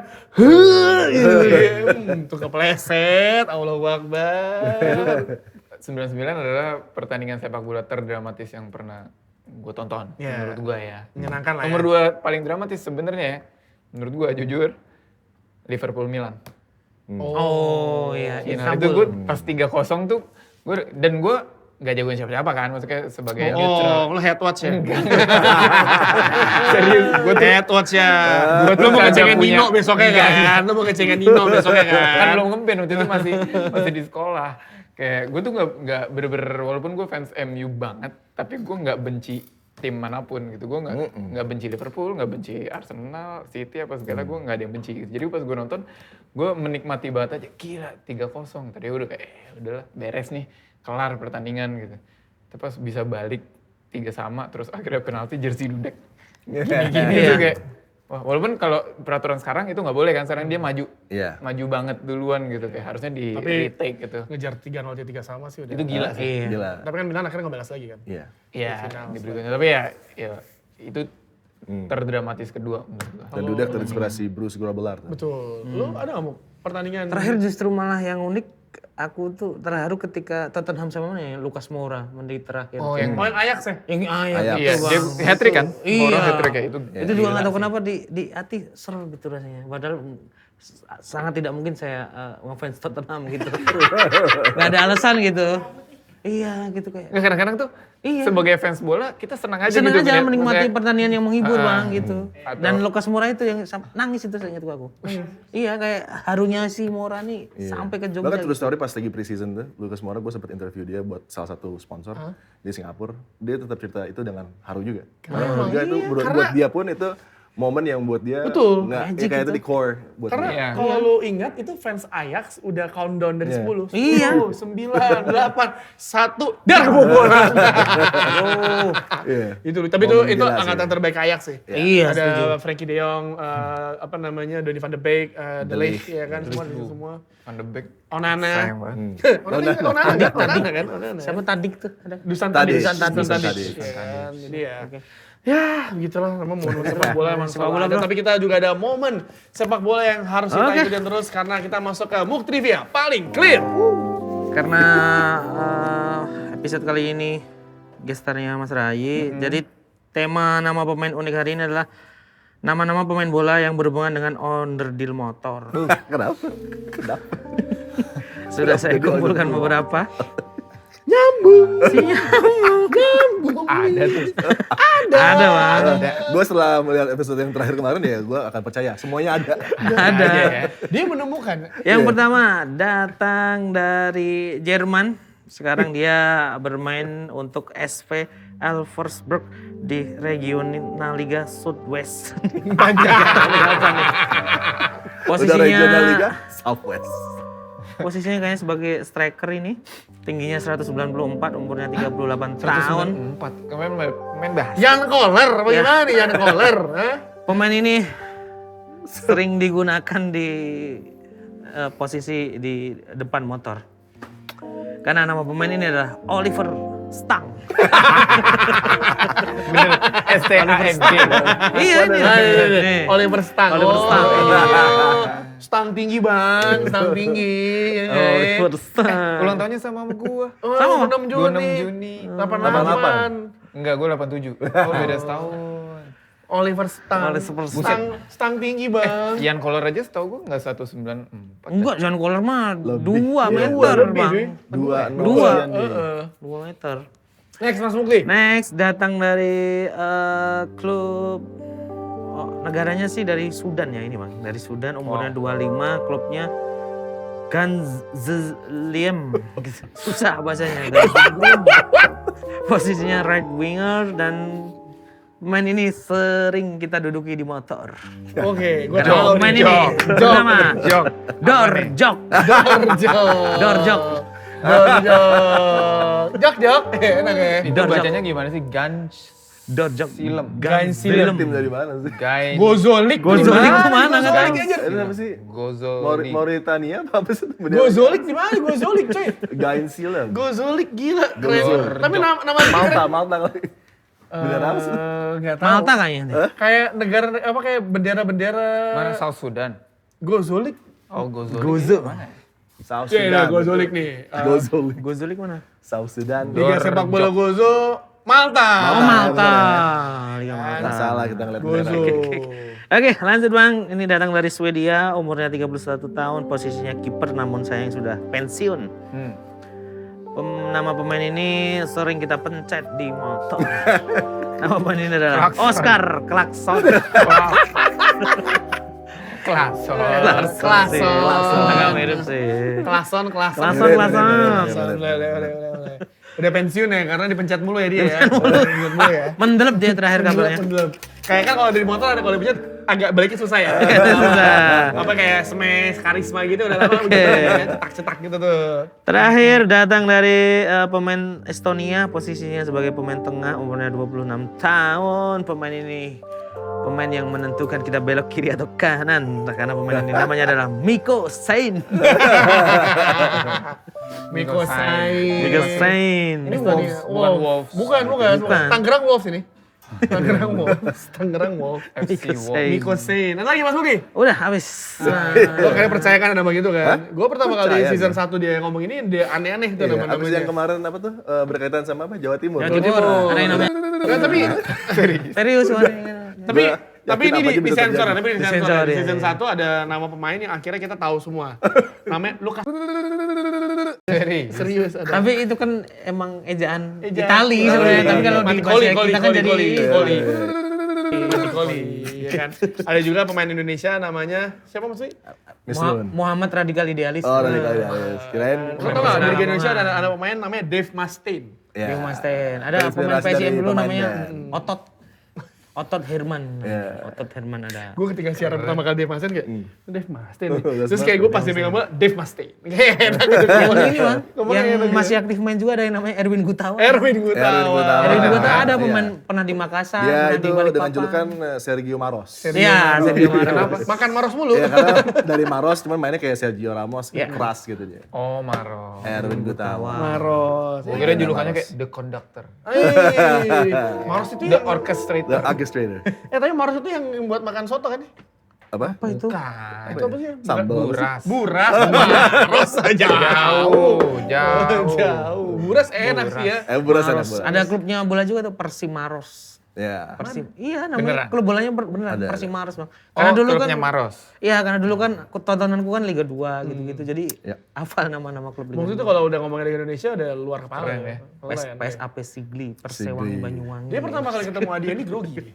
tuh kepleset, Allahu Akbar. 99 adalah pertandingan sepak bola terdramatis yang pernah gue tonton, Ya. menurut gue ya. Menyenangkan lah ya. Nomor 2 paling dramatis sebenarnya ya, menurut gue jujur, Liverpool Milan. Oh iya, Final itu gue pas 3-0 tuh, gue gak jagoin siapa-siapa kan, maksudnya sebagai neutral. Oh, lo head watch ya? Serius, gue tuh Head watch ya. Gua tuh Lo mau kagak ngecengin punya- Nino besoknya kan? Lo mau ngecengin Nino besoknya kan kan? belum ngempen waktu itu masih di sekolah. Kayak gue tuh nggak bener-bener walaupun gue fans MU banget, tapi gue nggak benci tim manapun gitu. Gue nggak benci Liverpool, nggak benci Arsenal, City apa segala. Gue nggak ada yang benci. Gitu. Jadi pas gue nonton, gue menikmati banget aja. Gila 3-0. Tadi udah kayak udahlah beres nih, kelar pertandingan gitu. Tapi pas bisa balik 3-3 terus akhirnya penalti jersey Dudek. Gini tuh kayak wah, walaupun kalau peraturan sekarang itu nggak boleh kan, sekarang dia maju, Iya. maju banget duluan gitu kayak harusnya di Tapi- retake gitu. Ngejar 3-0, 3 sama sih udah. Itu gila sih. Iya. Gila. Tapi kan Milan akhirnya ngebalas lagi kan? Iya. Iya, final di berikutnya. Tapi ya itu terdramatis kedua menurut gua. Dan Dudek terinspirasi Bruce Grobbelaar. Betul. Lo ada nggak mau pertandingan? Terakhir justru malah yang unik, aku tuh terharu ketika Tottenham sama mana ya, Lucas Moura menit terakhir. Oh, yang main Ajax ya? Yang Ajax. Ajax Iya, itu dia Bang. hat-trick kan? Iya. Moura hat-trick ya itu. Itu juga nggak tahu kenapa di hati seru gitu rasanya. Padahal sangat tidak mungkin saya ngefans Tottenham gitu. Gak ada alasan gitu. Iya gitu kayak. Nggak, kadang-kadang tuh Iya. sebagai fans bola kita senang aja Seneng gitu. aja ngeliat- menikmati maksudnya- pertandingan yang menghibur Bang gitu. Atau- Dan Lucas Moura itu yang nangis itu saya ingat aku. Iya kayak harunya si Moura nih sampai ke Jogja. Bahkan true story pas lagi pre-season tuh, Lucas Moura gue sempat interview dia buat salah satu sponsor di Singapura. Dia tetap cerita itu dengan haru juga. Karena menurut dia itu buat dia pun itu momen yang buat dia Betul. nggak ya kayak itu di core buat Karena dia. Iya. kalau lu ingat itu fans Ajax udah countdown dari 10. Iya. 9, 8, 1, dar kebobolan. Iya. Itu tapi Momen itu gila sih. angkatan terbaik Ajax sih. Iya, Ada setuju. Frankie De Jong, apa namanya, Donny van de Beek, De Ligt, ya kan, semua di situ semua. Van de Beek. Onana. Sayang banget. Onana kan? Onana. Siapa Tadik tuh ada? Dusan Tadic. Tadic. Dusan Tadic. Iya kan, jadi ya. Ya, begitulah memang momen sepak bola emang Sepak selalu bola, ada. bro. Tapi kita juga ada momen sepak bola yang harus kita ikutin terus karena kita masuk ke Muk Trivia paling clear. Karena episode kali ini gestarnya Mas Rai, jadi tema nama pemain unik hari ini adalah Nama-nama pemain bola yang berhubungan dengan onderdil motor. Kenapa? Kenapa? Sudah saya kumpulkan beberapa. Nyambung. Si nyambung. Ada tuh. Ada bang. Gue setelah melihat episode yang terakhir kemarin ya gue akan percaya semuanya ada. Ada. Dia menemukan. Yang pertama datang dari Jerman. Sekarang dia bermain untuk SV Elversberg di Regionalliga Südwest. Udah regional liga Posisinya Southwest. posisinya kayaknya sebagai striker ini. Tingginya 194, umurnya 38 tahun. 4. Kemarin main bahas. Jan Koller, bagaimana nih Jan Koller? Hah? Pemain ini sering digunakan di posisi di depan motor. Karena nama pemain ini adalah Oliver Stang. Bener, STANG. Iya nih. Nih. Oliver Stang. Oliver Stang. Oh, Stang tinggi bang, Stang tinggi. Oliver Stang. Ulang tahunnya sama gua. Oh, Sama, 6 Juni. 26 Juni. 88. Enggak, gua 87. Oh, beda setahun. Oliver Stang. Oliver Stang. Stang tinggi bang. Ian Koller aja setahu gua enggak 194. Enggak, John Kohler mah 2 Iya, meter lebih, bang. cuy. Dua. sekian dia. 2 meter. Next Mas Mukli. Next datang dari klub negaranya sih dari Sudan ya ini bang. Dari Sudan umurnya 25, klubnya Ganzliem. Susah bahasanya. Ganzliem. Posisinya right winger dan pemain ini sering kita duduki di motor. Oke, gue Karena tahu pemain nih. ini bernama Jok. Dorjok. Dorjok. Dorjok. Jok. Enak ya. Itu Dorjok. bacanya gimana sih? Gans Dorjok. Silem. Ganzliem. Tim dari mana sih? Gain. Gozolik. Gozolik di itu mana nggak tahu. Gozolik aja. Ini apa sih? Gozoli. Mauritania apa sih? Gozolik di mana? Gozolik coy. Gain Silem. Gozolik gila keren. Gozolik. Tapi nama Malta kali. Bener apa sih? Enggak tahu. Malta kayaknya nih. Kayak negara apa kayak bendera-bendera Mana South Sudan? Gozolik. Oh, Gozoli. Gozo. Mana? South Ya, Sudan. Gozolik nih. Gozolik. Gozolik mana? South Sudan. Liga sepak bola Gozo Malta. Oh Malta. Liga Malta. Nggak salah kita ngeliat Gozo. bendera. Oke lanjut bang. Ini datang dari Swedia. Umurnya 31 tahun. Posisinya kiper namun sayang sudah pensiun. Nama pemain ini sering kita pencet di motor. Nama pemain ini adalah Klakson. Oscar Klakson. Klason. Klason. Agak mirip sih. Klason. Klason. Udah pensiun ya karena dipencet mulu ya dia ya. Dipencet mulu ya. Mendelep dia terakhir kabarnya. Mendelep. Kayak kan kalau dari motor ada kalau dipencet agak baliknya susah ya. Susah. Apa kayak smash, karisma gitu udah lama udah cetak-cetak gitu tuh. Terakhir datang dari pemain Estonia, posisinya sebagai pemain tengah, umurnya 26 tahun. Pemain ini pemain yang menentukan kita belok kiri atau kanan, karena pemain ini namanya adalah Mikko Sain. Miko Sain. Mikko Sain. Ini Wolves, bukan Wolves. Bukan. Bukan. Tangerang Wolves ini. Tangerang Wolves. FC Mikko Wolves. Sain. Miko Sain. Ada lagi Mas Buki? Udah habis. Lo kayak percaya kan ada nama gitu kan? Gue pertama kali Percaya season 1 dia ngomong ini dia aneh-aneh tuh Iya, abis nama-namanya. yang kemarin apa tuh berkaitan sama apa? Jawa Timur. Jawa Timur. Ada yang namanya Nggak, serius. tapi Yakin ini apa aja di bisa sensor, terjadi. tapi di Disensor, sensor. Di ya, season ya. 1 ada nama pemain yang akhirnya kita tahu semua. Namanya Lukas. Serius ada. Tapi itu kan emang ejaan Ejaan. Itali sebenarnya. Tapi kalau di bahasa kita kan jadi Koli. Ya kan. Ada juga pemain Indonesia namanya siapa maksudnya? Mislun. Muhammad Radikal Idealis. Oh, dari kali ya. Kirain. Lo tau gak di Liga Indonesia ada pemain namanya Dave Mustaine. Ya. Bima Sten. Ada pemain Terinspirasi PSM dari dulu pemainnya. namanya Otot Herman. Iya. Otot Herman ada. Gue ketika siaran pertama kali Dave Mustaine kayak, Dave Mustaine nih. Dave Terus kayak gue pas dia megang bola, Dave Mustaine. Kayak enak gitu. Yang ini bang, Ngomongnya yang enak gitu. masih aktif main juga ada yang namanya Erwin Gutawa. Erwin Gutawa. Erwin Gutawa ada Iya. pemain pernah di Makassar, Dia pernah itu di dengan Balikpapan. julukan Sergio Maros. Iya, Sergio Kenapa? Maros. Makan Maros mulu. Ya karena dari Maros cuman mainnya kayak Sergio Ramos, Iya. keras gitu dia. Oh, Maro. Erwin Gutawa. Maros. Gue kira julukannya kayak The Conductor. Maros itu The yang Orchestrator. The Orchestrator. tapi Maros itu yang buat makan soto kan? Apa? Apa itu? Itu apa sih? Sambal. Buras. Buras. Maros jauh. Jauh. Jauh. Buras enak sih ya. Buras enak, Maros. Buras. Ada klubnya bola juga tuh Persimaros. Ya. Iya namanya Beneran? klub bolanya beneran Ada. Persimaros Bang. Oh, klubnya Maros. Iya karena dulu kan tontonanku kan Liga 2 gitu-gitu jadi Ya. hafal nama-nama klub Liga Waktu 2. itu kalau udah ngomongin Liga Indonesia udah luar kepala Keren ya. Keren, PSAP Sigli, Persewangi Sigli. Banyuwangi. Dia pertama kali ketemu Adi ini grogi.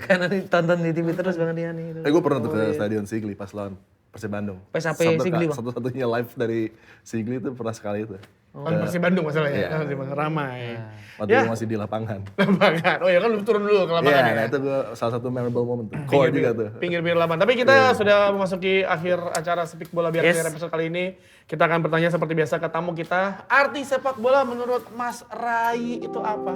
Karena ditonton di TV terus Bang Dian itu. Gue pernah tuh ke Stadion Sigli pas lawan Persib Bandung. PSAP Sigli, Bang. Satu-satunya live dari Sigli itu pernah sekali itu. Persib Bandung masalahnya. Persib Bandung ramai. Waktu gue masih di lapangan. Lapangan. Oh ya kan lu turun dulu ke lapangan Iya, ya. nah itu gue salah satu memorable moment tuh. Core juga tuh. Pinggir-pinggir lapangan. Tapi kita sudah memasuki akhir acara Speak Bola Biar Yes. Clear episode kali ini. Kita akan bertanya seperti biasa ke tamu kita. Arti sepak bola menurut Mas Rai itu apa?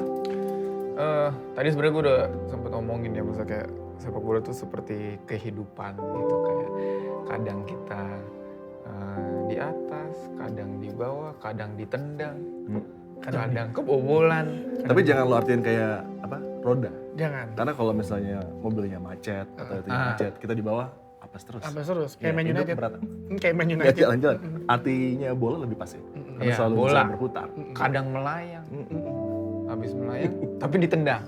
Tadi sebenarnya gue udah sempet ngomongin ya, maksudnya kayak sepak bola tuh seperti kehidupan gitu, kayak kadang kita di atas, kadang di bawah, kadang ditendang, kadang kebobolan. Tapi jangan lo artiin kayak apa? Roda. Jangan. Karena kalau misalnya mobilnya macet atau itu macet, kita di bawah apes terus. Apa terus? Kayak Iya, Man hidup United. berat. Kayak Man Ya, United. jalan-jalan. Artinya bola lebih pas ya. Karena Iya, selalu bola. bisa berputar. Kadang melayang, habis melayang, tapi ditendang.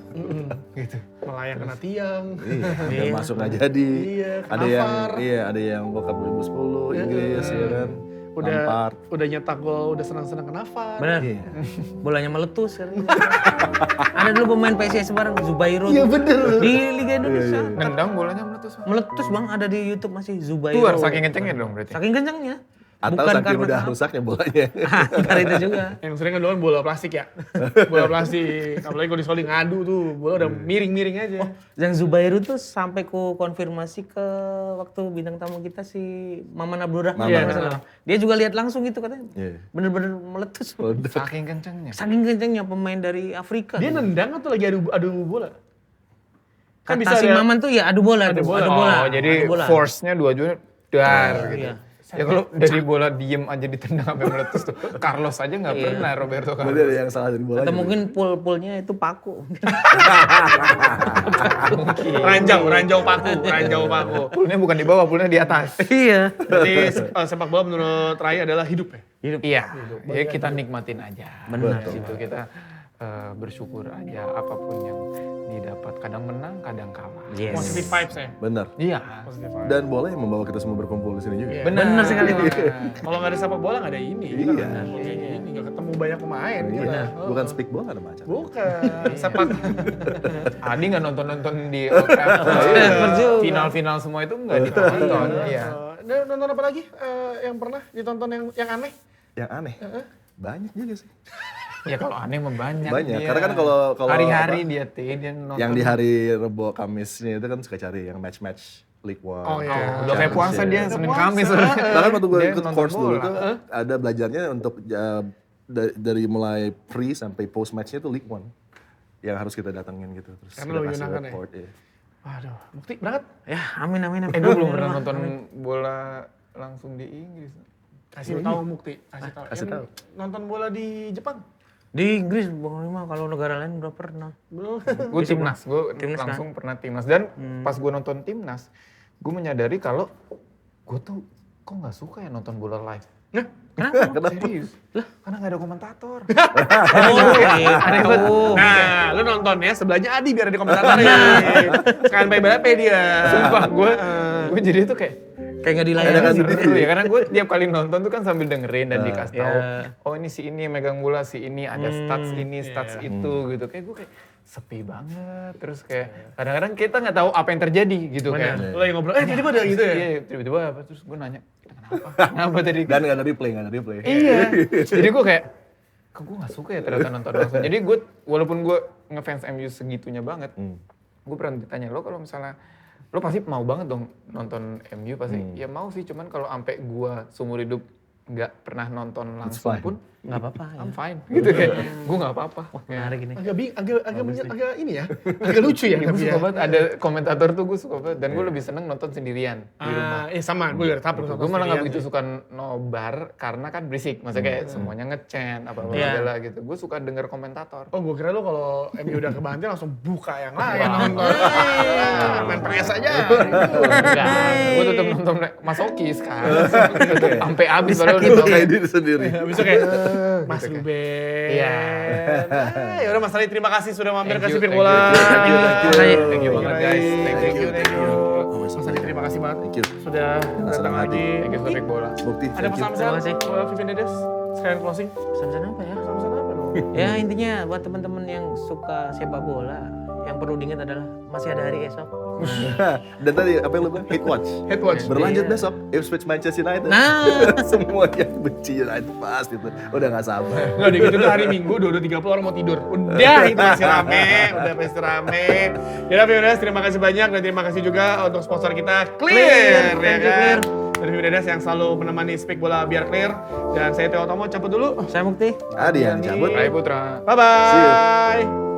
Gitu. Melayang kena tiang. Iya, dan masuk nggak jadi. Iya, Ada yang kenafar. ada yang World Cup 2010 Inggris ya kan. Lampard. Udah nyetak gol, udah senang-senang kenapa? Benar. Iya. Bolanya meletus. Ada dulu pemain PSIS bareng Zubairo. Iya bener. Di Liga Indonesia. Nendang bolanya meletus. Meletus Bang ada di YouTube masih Zubairo. Keluar saking kencengnya dong berarti. Saking kencengnya. Atau Bukan saking karena udah kenapa. rusaknya bolanya. Karena itu juga. Yang sering kan dulu kan bola plastik ya. Bola plastik. Apalagi kalau di sekolah ngadu tuh, bola udah miring-miring aja. Yang Zubairo tuh sampai ku konfirmasi ke waktu bintang tamu kita si Maman Abdurrahman. Maman. Iya, nggak salah. Dia juga lihat langsung gitu katanya. Iya. Bener-bener meletus. Saking kencengnya. Saking kencengnya pemain dari Afrika. Dia nendang atau lagi adu bola? Kan Kata si Maman tuh ya adu bola. Adu tuh, bola. Adu bola. Oh, jadi Adu bola. force-nya dua juta dar gitu. Iya. Ya kalau dari bola diem aja ditendang sampai meletus tuh. Carlos aja nggak pernah, Roberto Berarti Carlos. ada yang salah dari bolanya. Atau mungkin pul-pulnya itu paku. Ranjau paku. Pulnya bukan di bawah, pulnya di atas. Iya. Jadi sepak bola menurut Rai adalah hidup ya? Iya, ya kita nikmatin aja. Benar Di situ kita bersyukur aja apapun yang didapat. Kadang menang, kadang kalah. Yes. Positive vibes ya? Benar. Iya. Positive vibes. Dan bola yang membawa kita semua berkumpul di sini juga. Iya. Benar sekali, Bang. Kalau nggak ada sepak bola nggak ada ini. Iya. Ini nggak ketemu banyak pemain. Iya. kita. Bukan speak bola ada macam. Bukan. Sepak. Adi nggak nonton-nonton di Old Trafford. Percuma. Final-final semua itu nggak ditonton. Iya. Nonton apa lagi yang pernah ditonton yang aneh? Yang aneh. Banyak juga sih. Ya kalau aneh mah banyak. Banyak. dia. Karena kan kalau hari-hari apa, dia nonton. yang di hari Rebo Kamisnya itu kan suka cari yang match-match League One. Oh, iya. Udah kayak puasa dia Senin Kamis. Bahkan waktu gue Dia ikut nonton course dulu bola. tuh ada belajarnya untuk dari mulai pre sampai post matchnya tuh League One yang harus kita datengin gitu. Terus Karena kita lo kasih gunakan ya? report, ya. Waduh, bukti berangkat. Ya, amin. Gue belum pernah nonton bola langsung di Inggris. Kasih tahu Mukti, kasih tahu. kasih Yang tahu. Nonton bola di Jepang. Di Inggris Bang Rima kalau negara lain udah pernah. Belum. Gue timnas, gue Timnas langsung pernah timnas. Dan pas gue nonton timnas, gue menyadari kalau gue tuh kok nggak suka ya nonton bola live. Kenapa? Serius? Karena nggak ada komentator. Oh, gitu. Nah, lu nontonnya sebelahnya Adi biar ada komentatornya. Sekalian PBP dia. Sumpah gue jadi tuh kayak Kayak nggak Ada kan dilayani. seru ya karena gue tiap kali nonton tuh kan sambil dengerin dan dikasih tahu. Iya. Oh ini si ini yang megang bola, si ini ada stats ini, stats itu gitu. Kayak gue kayak sepi banget. Terus kayak kadang-kadang kita nggak tahu apa yang terjadi gitu Benar. kayak. Lu lagi ngobrol, tiba-tiba ada gitu ya? Iya, tiba-tiba apa terus gue nanya, kenapa? Kenapa tadi? Dan nggak ada replay. Iya. Jadi gue kayak, kok gue gak suka ya ternyata nonton langsung. Jadi gue, walaupun gue ngefans MU segitunya banget, gue pernah ditanya, lo kalau misalnya, lo pasti mau banget dong nonton MU pasti. Ya mau sih, cuman kalau sampai gue seumur hidup gak pernah nonton langsung fine. pun, Nggak apa-apa ya. I'm fine. Gitu kayak, gue gak apa-apa. Menarik ini. Agak ini ya, agak lucu ya. Gue tapi suka ya. banget, ada komentator tuh gue suka banget. Dan gue lebih seneng nonton sendirian di rumah. Sama, gue juga tetap Gue malah gak begitu suka nobar karena kan berisik. Maksudnya kayak semuanya ngechat apa-apa Iya. segala gitu. Gue suka denger komentator. Oh, gue kira lu kalau MU udah kebanting langsung buka yang lain nonton. Main PS aja. Enggak, gue tetap nonton masokis kan. Sampai habis padahal udah tahu. Kayak diri sendiri. Bisa kayak Mas gitu kan. Ruben. Iya. Ya udah Mas Ali, terima kasih sudah mampir ke Thank you, Sipir thank Bola. you. Thank you, thank you. Thank you banget guys. Thank you. Mas Ali, terima kasih banget. Thank you. Sudah datang senang hati. lagi. Thank you Sipir Bola. Bukti. Ada pesan-pesan Terima kasih. buat Vivian Dedes? Sekalian closing. Pesan-pesan apa ya? Pesan-pesan apa dong? Ya intinya buat teman-teman yang suka sepak bola, yang perlu diingat adalah masih ada hari esok. Dan tadi apa yang lu bilang? Hate watch. Head watch. Berlanjut Iya. besok Ipswich Manchester United. Nah. Semua yang benci United pasti itu. Udah gak sabar. Nggak deh gitu tuh hari Minggu 22.30 orang mau tidur. Udah itu masih rame, udah pasti rame. Ya Vivian Dedes, terima kasih banyak dan terima kasih juga untuk sponsor kita Clear, ya Thank you, kan? Clear. Dari Vivian Dedes yang selalu menemani Speak Bola biar clear. Dan saya Theo Tomo cabut dulu. Saya Mukti. Adi yang cabut. Rai Putra. Bye bye.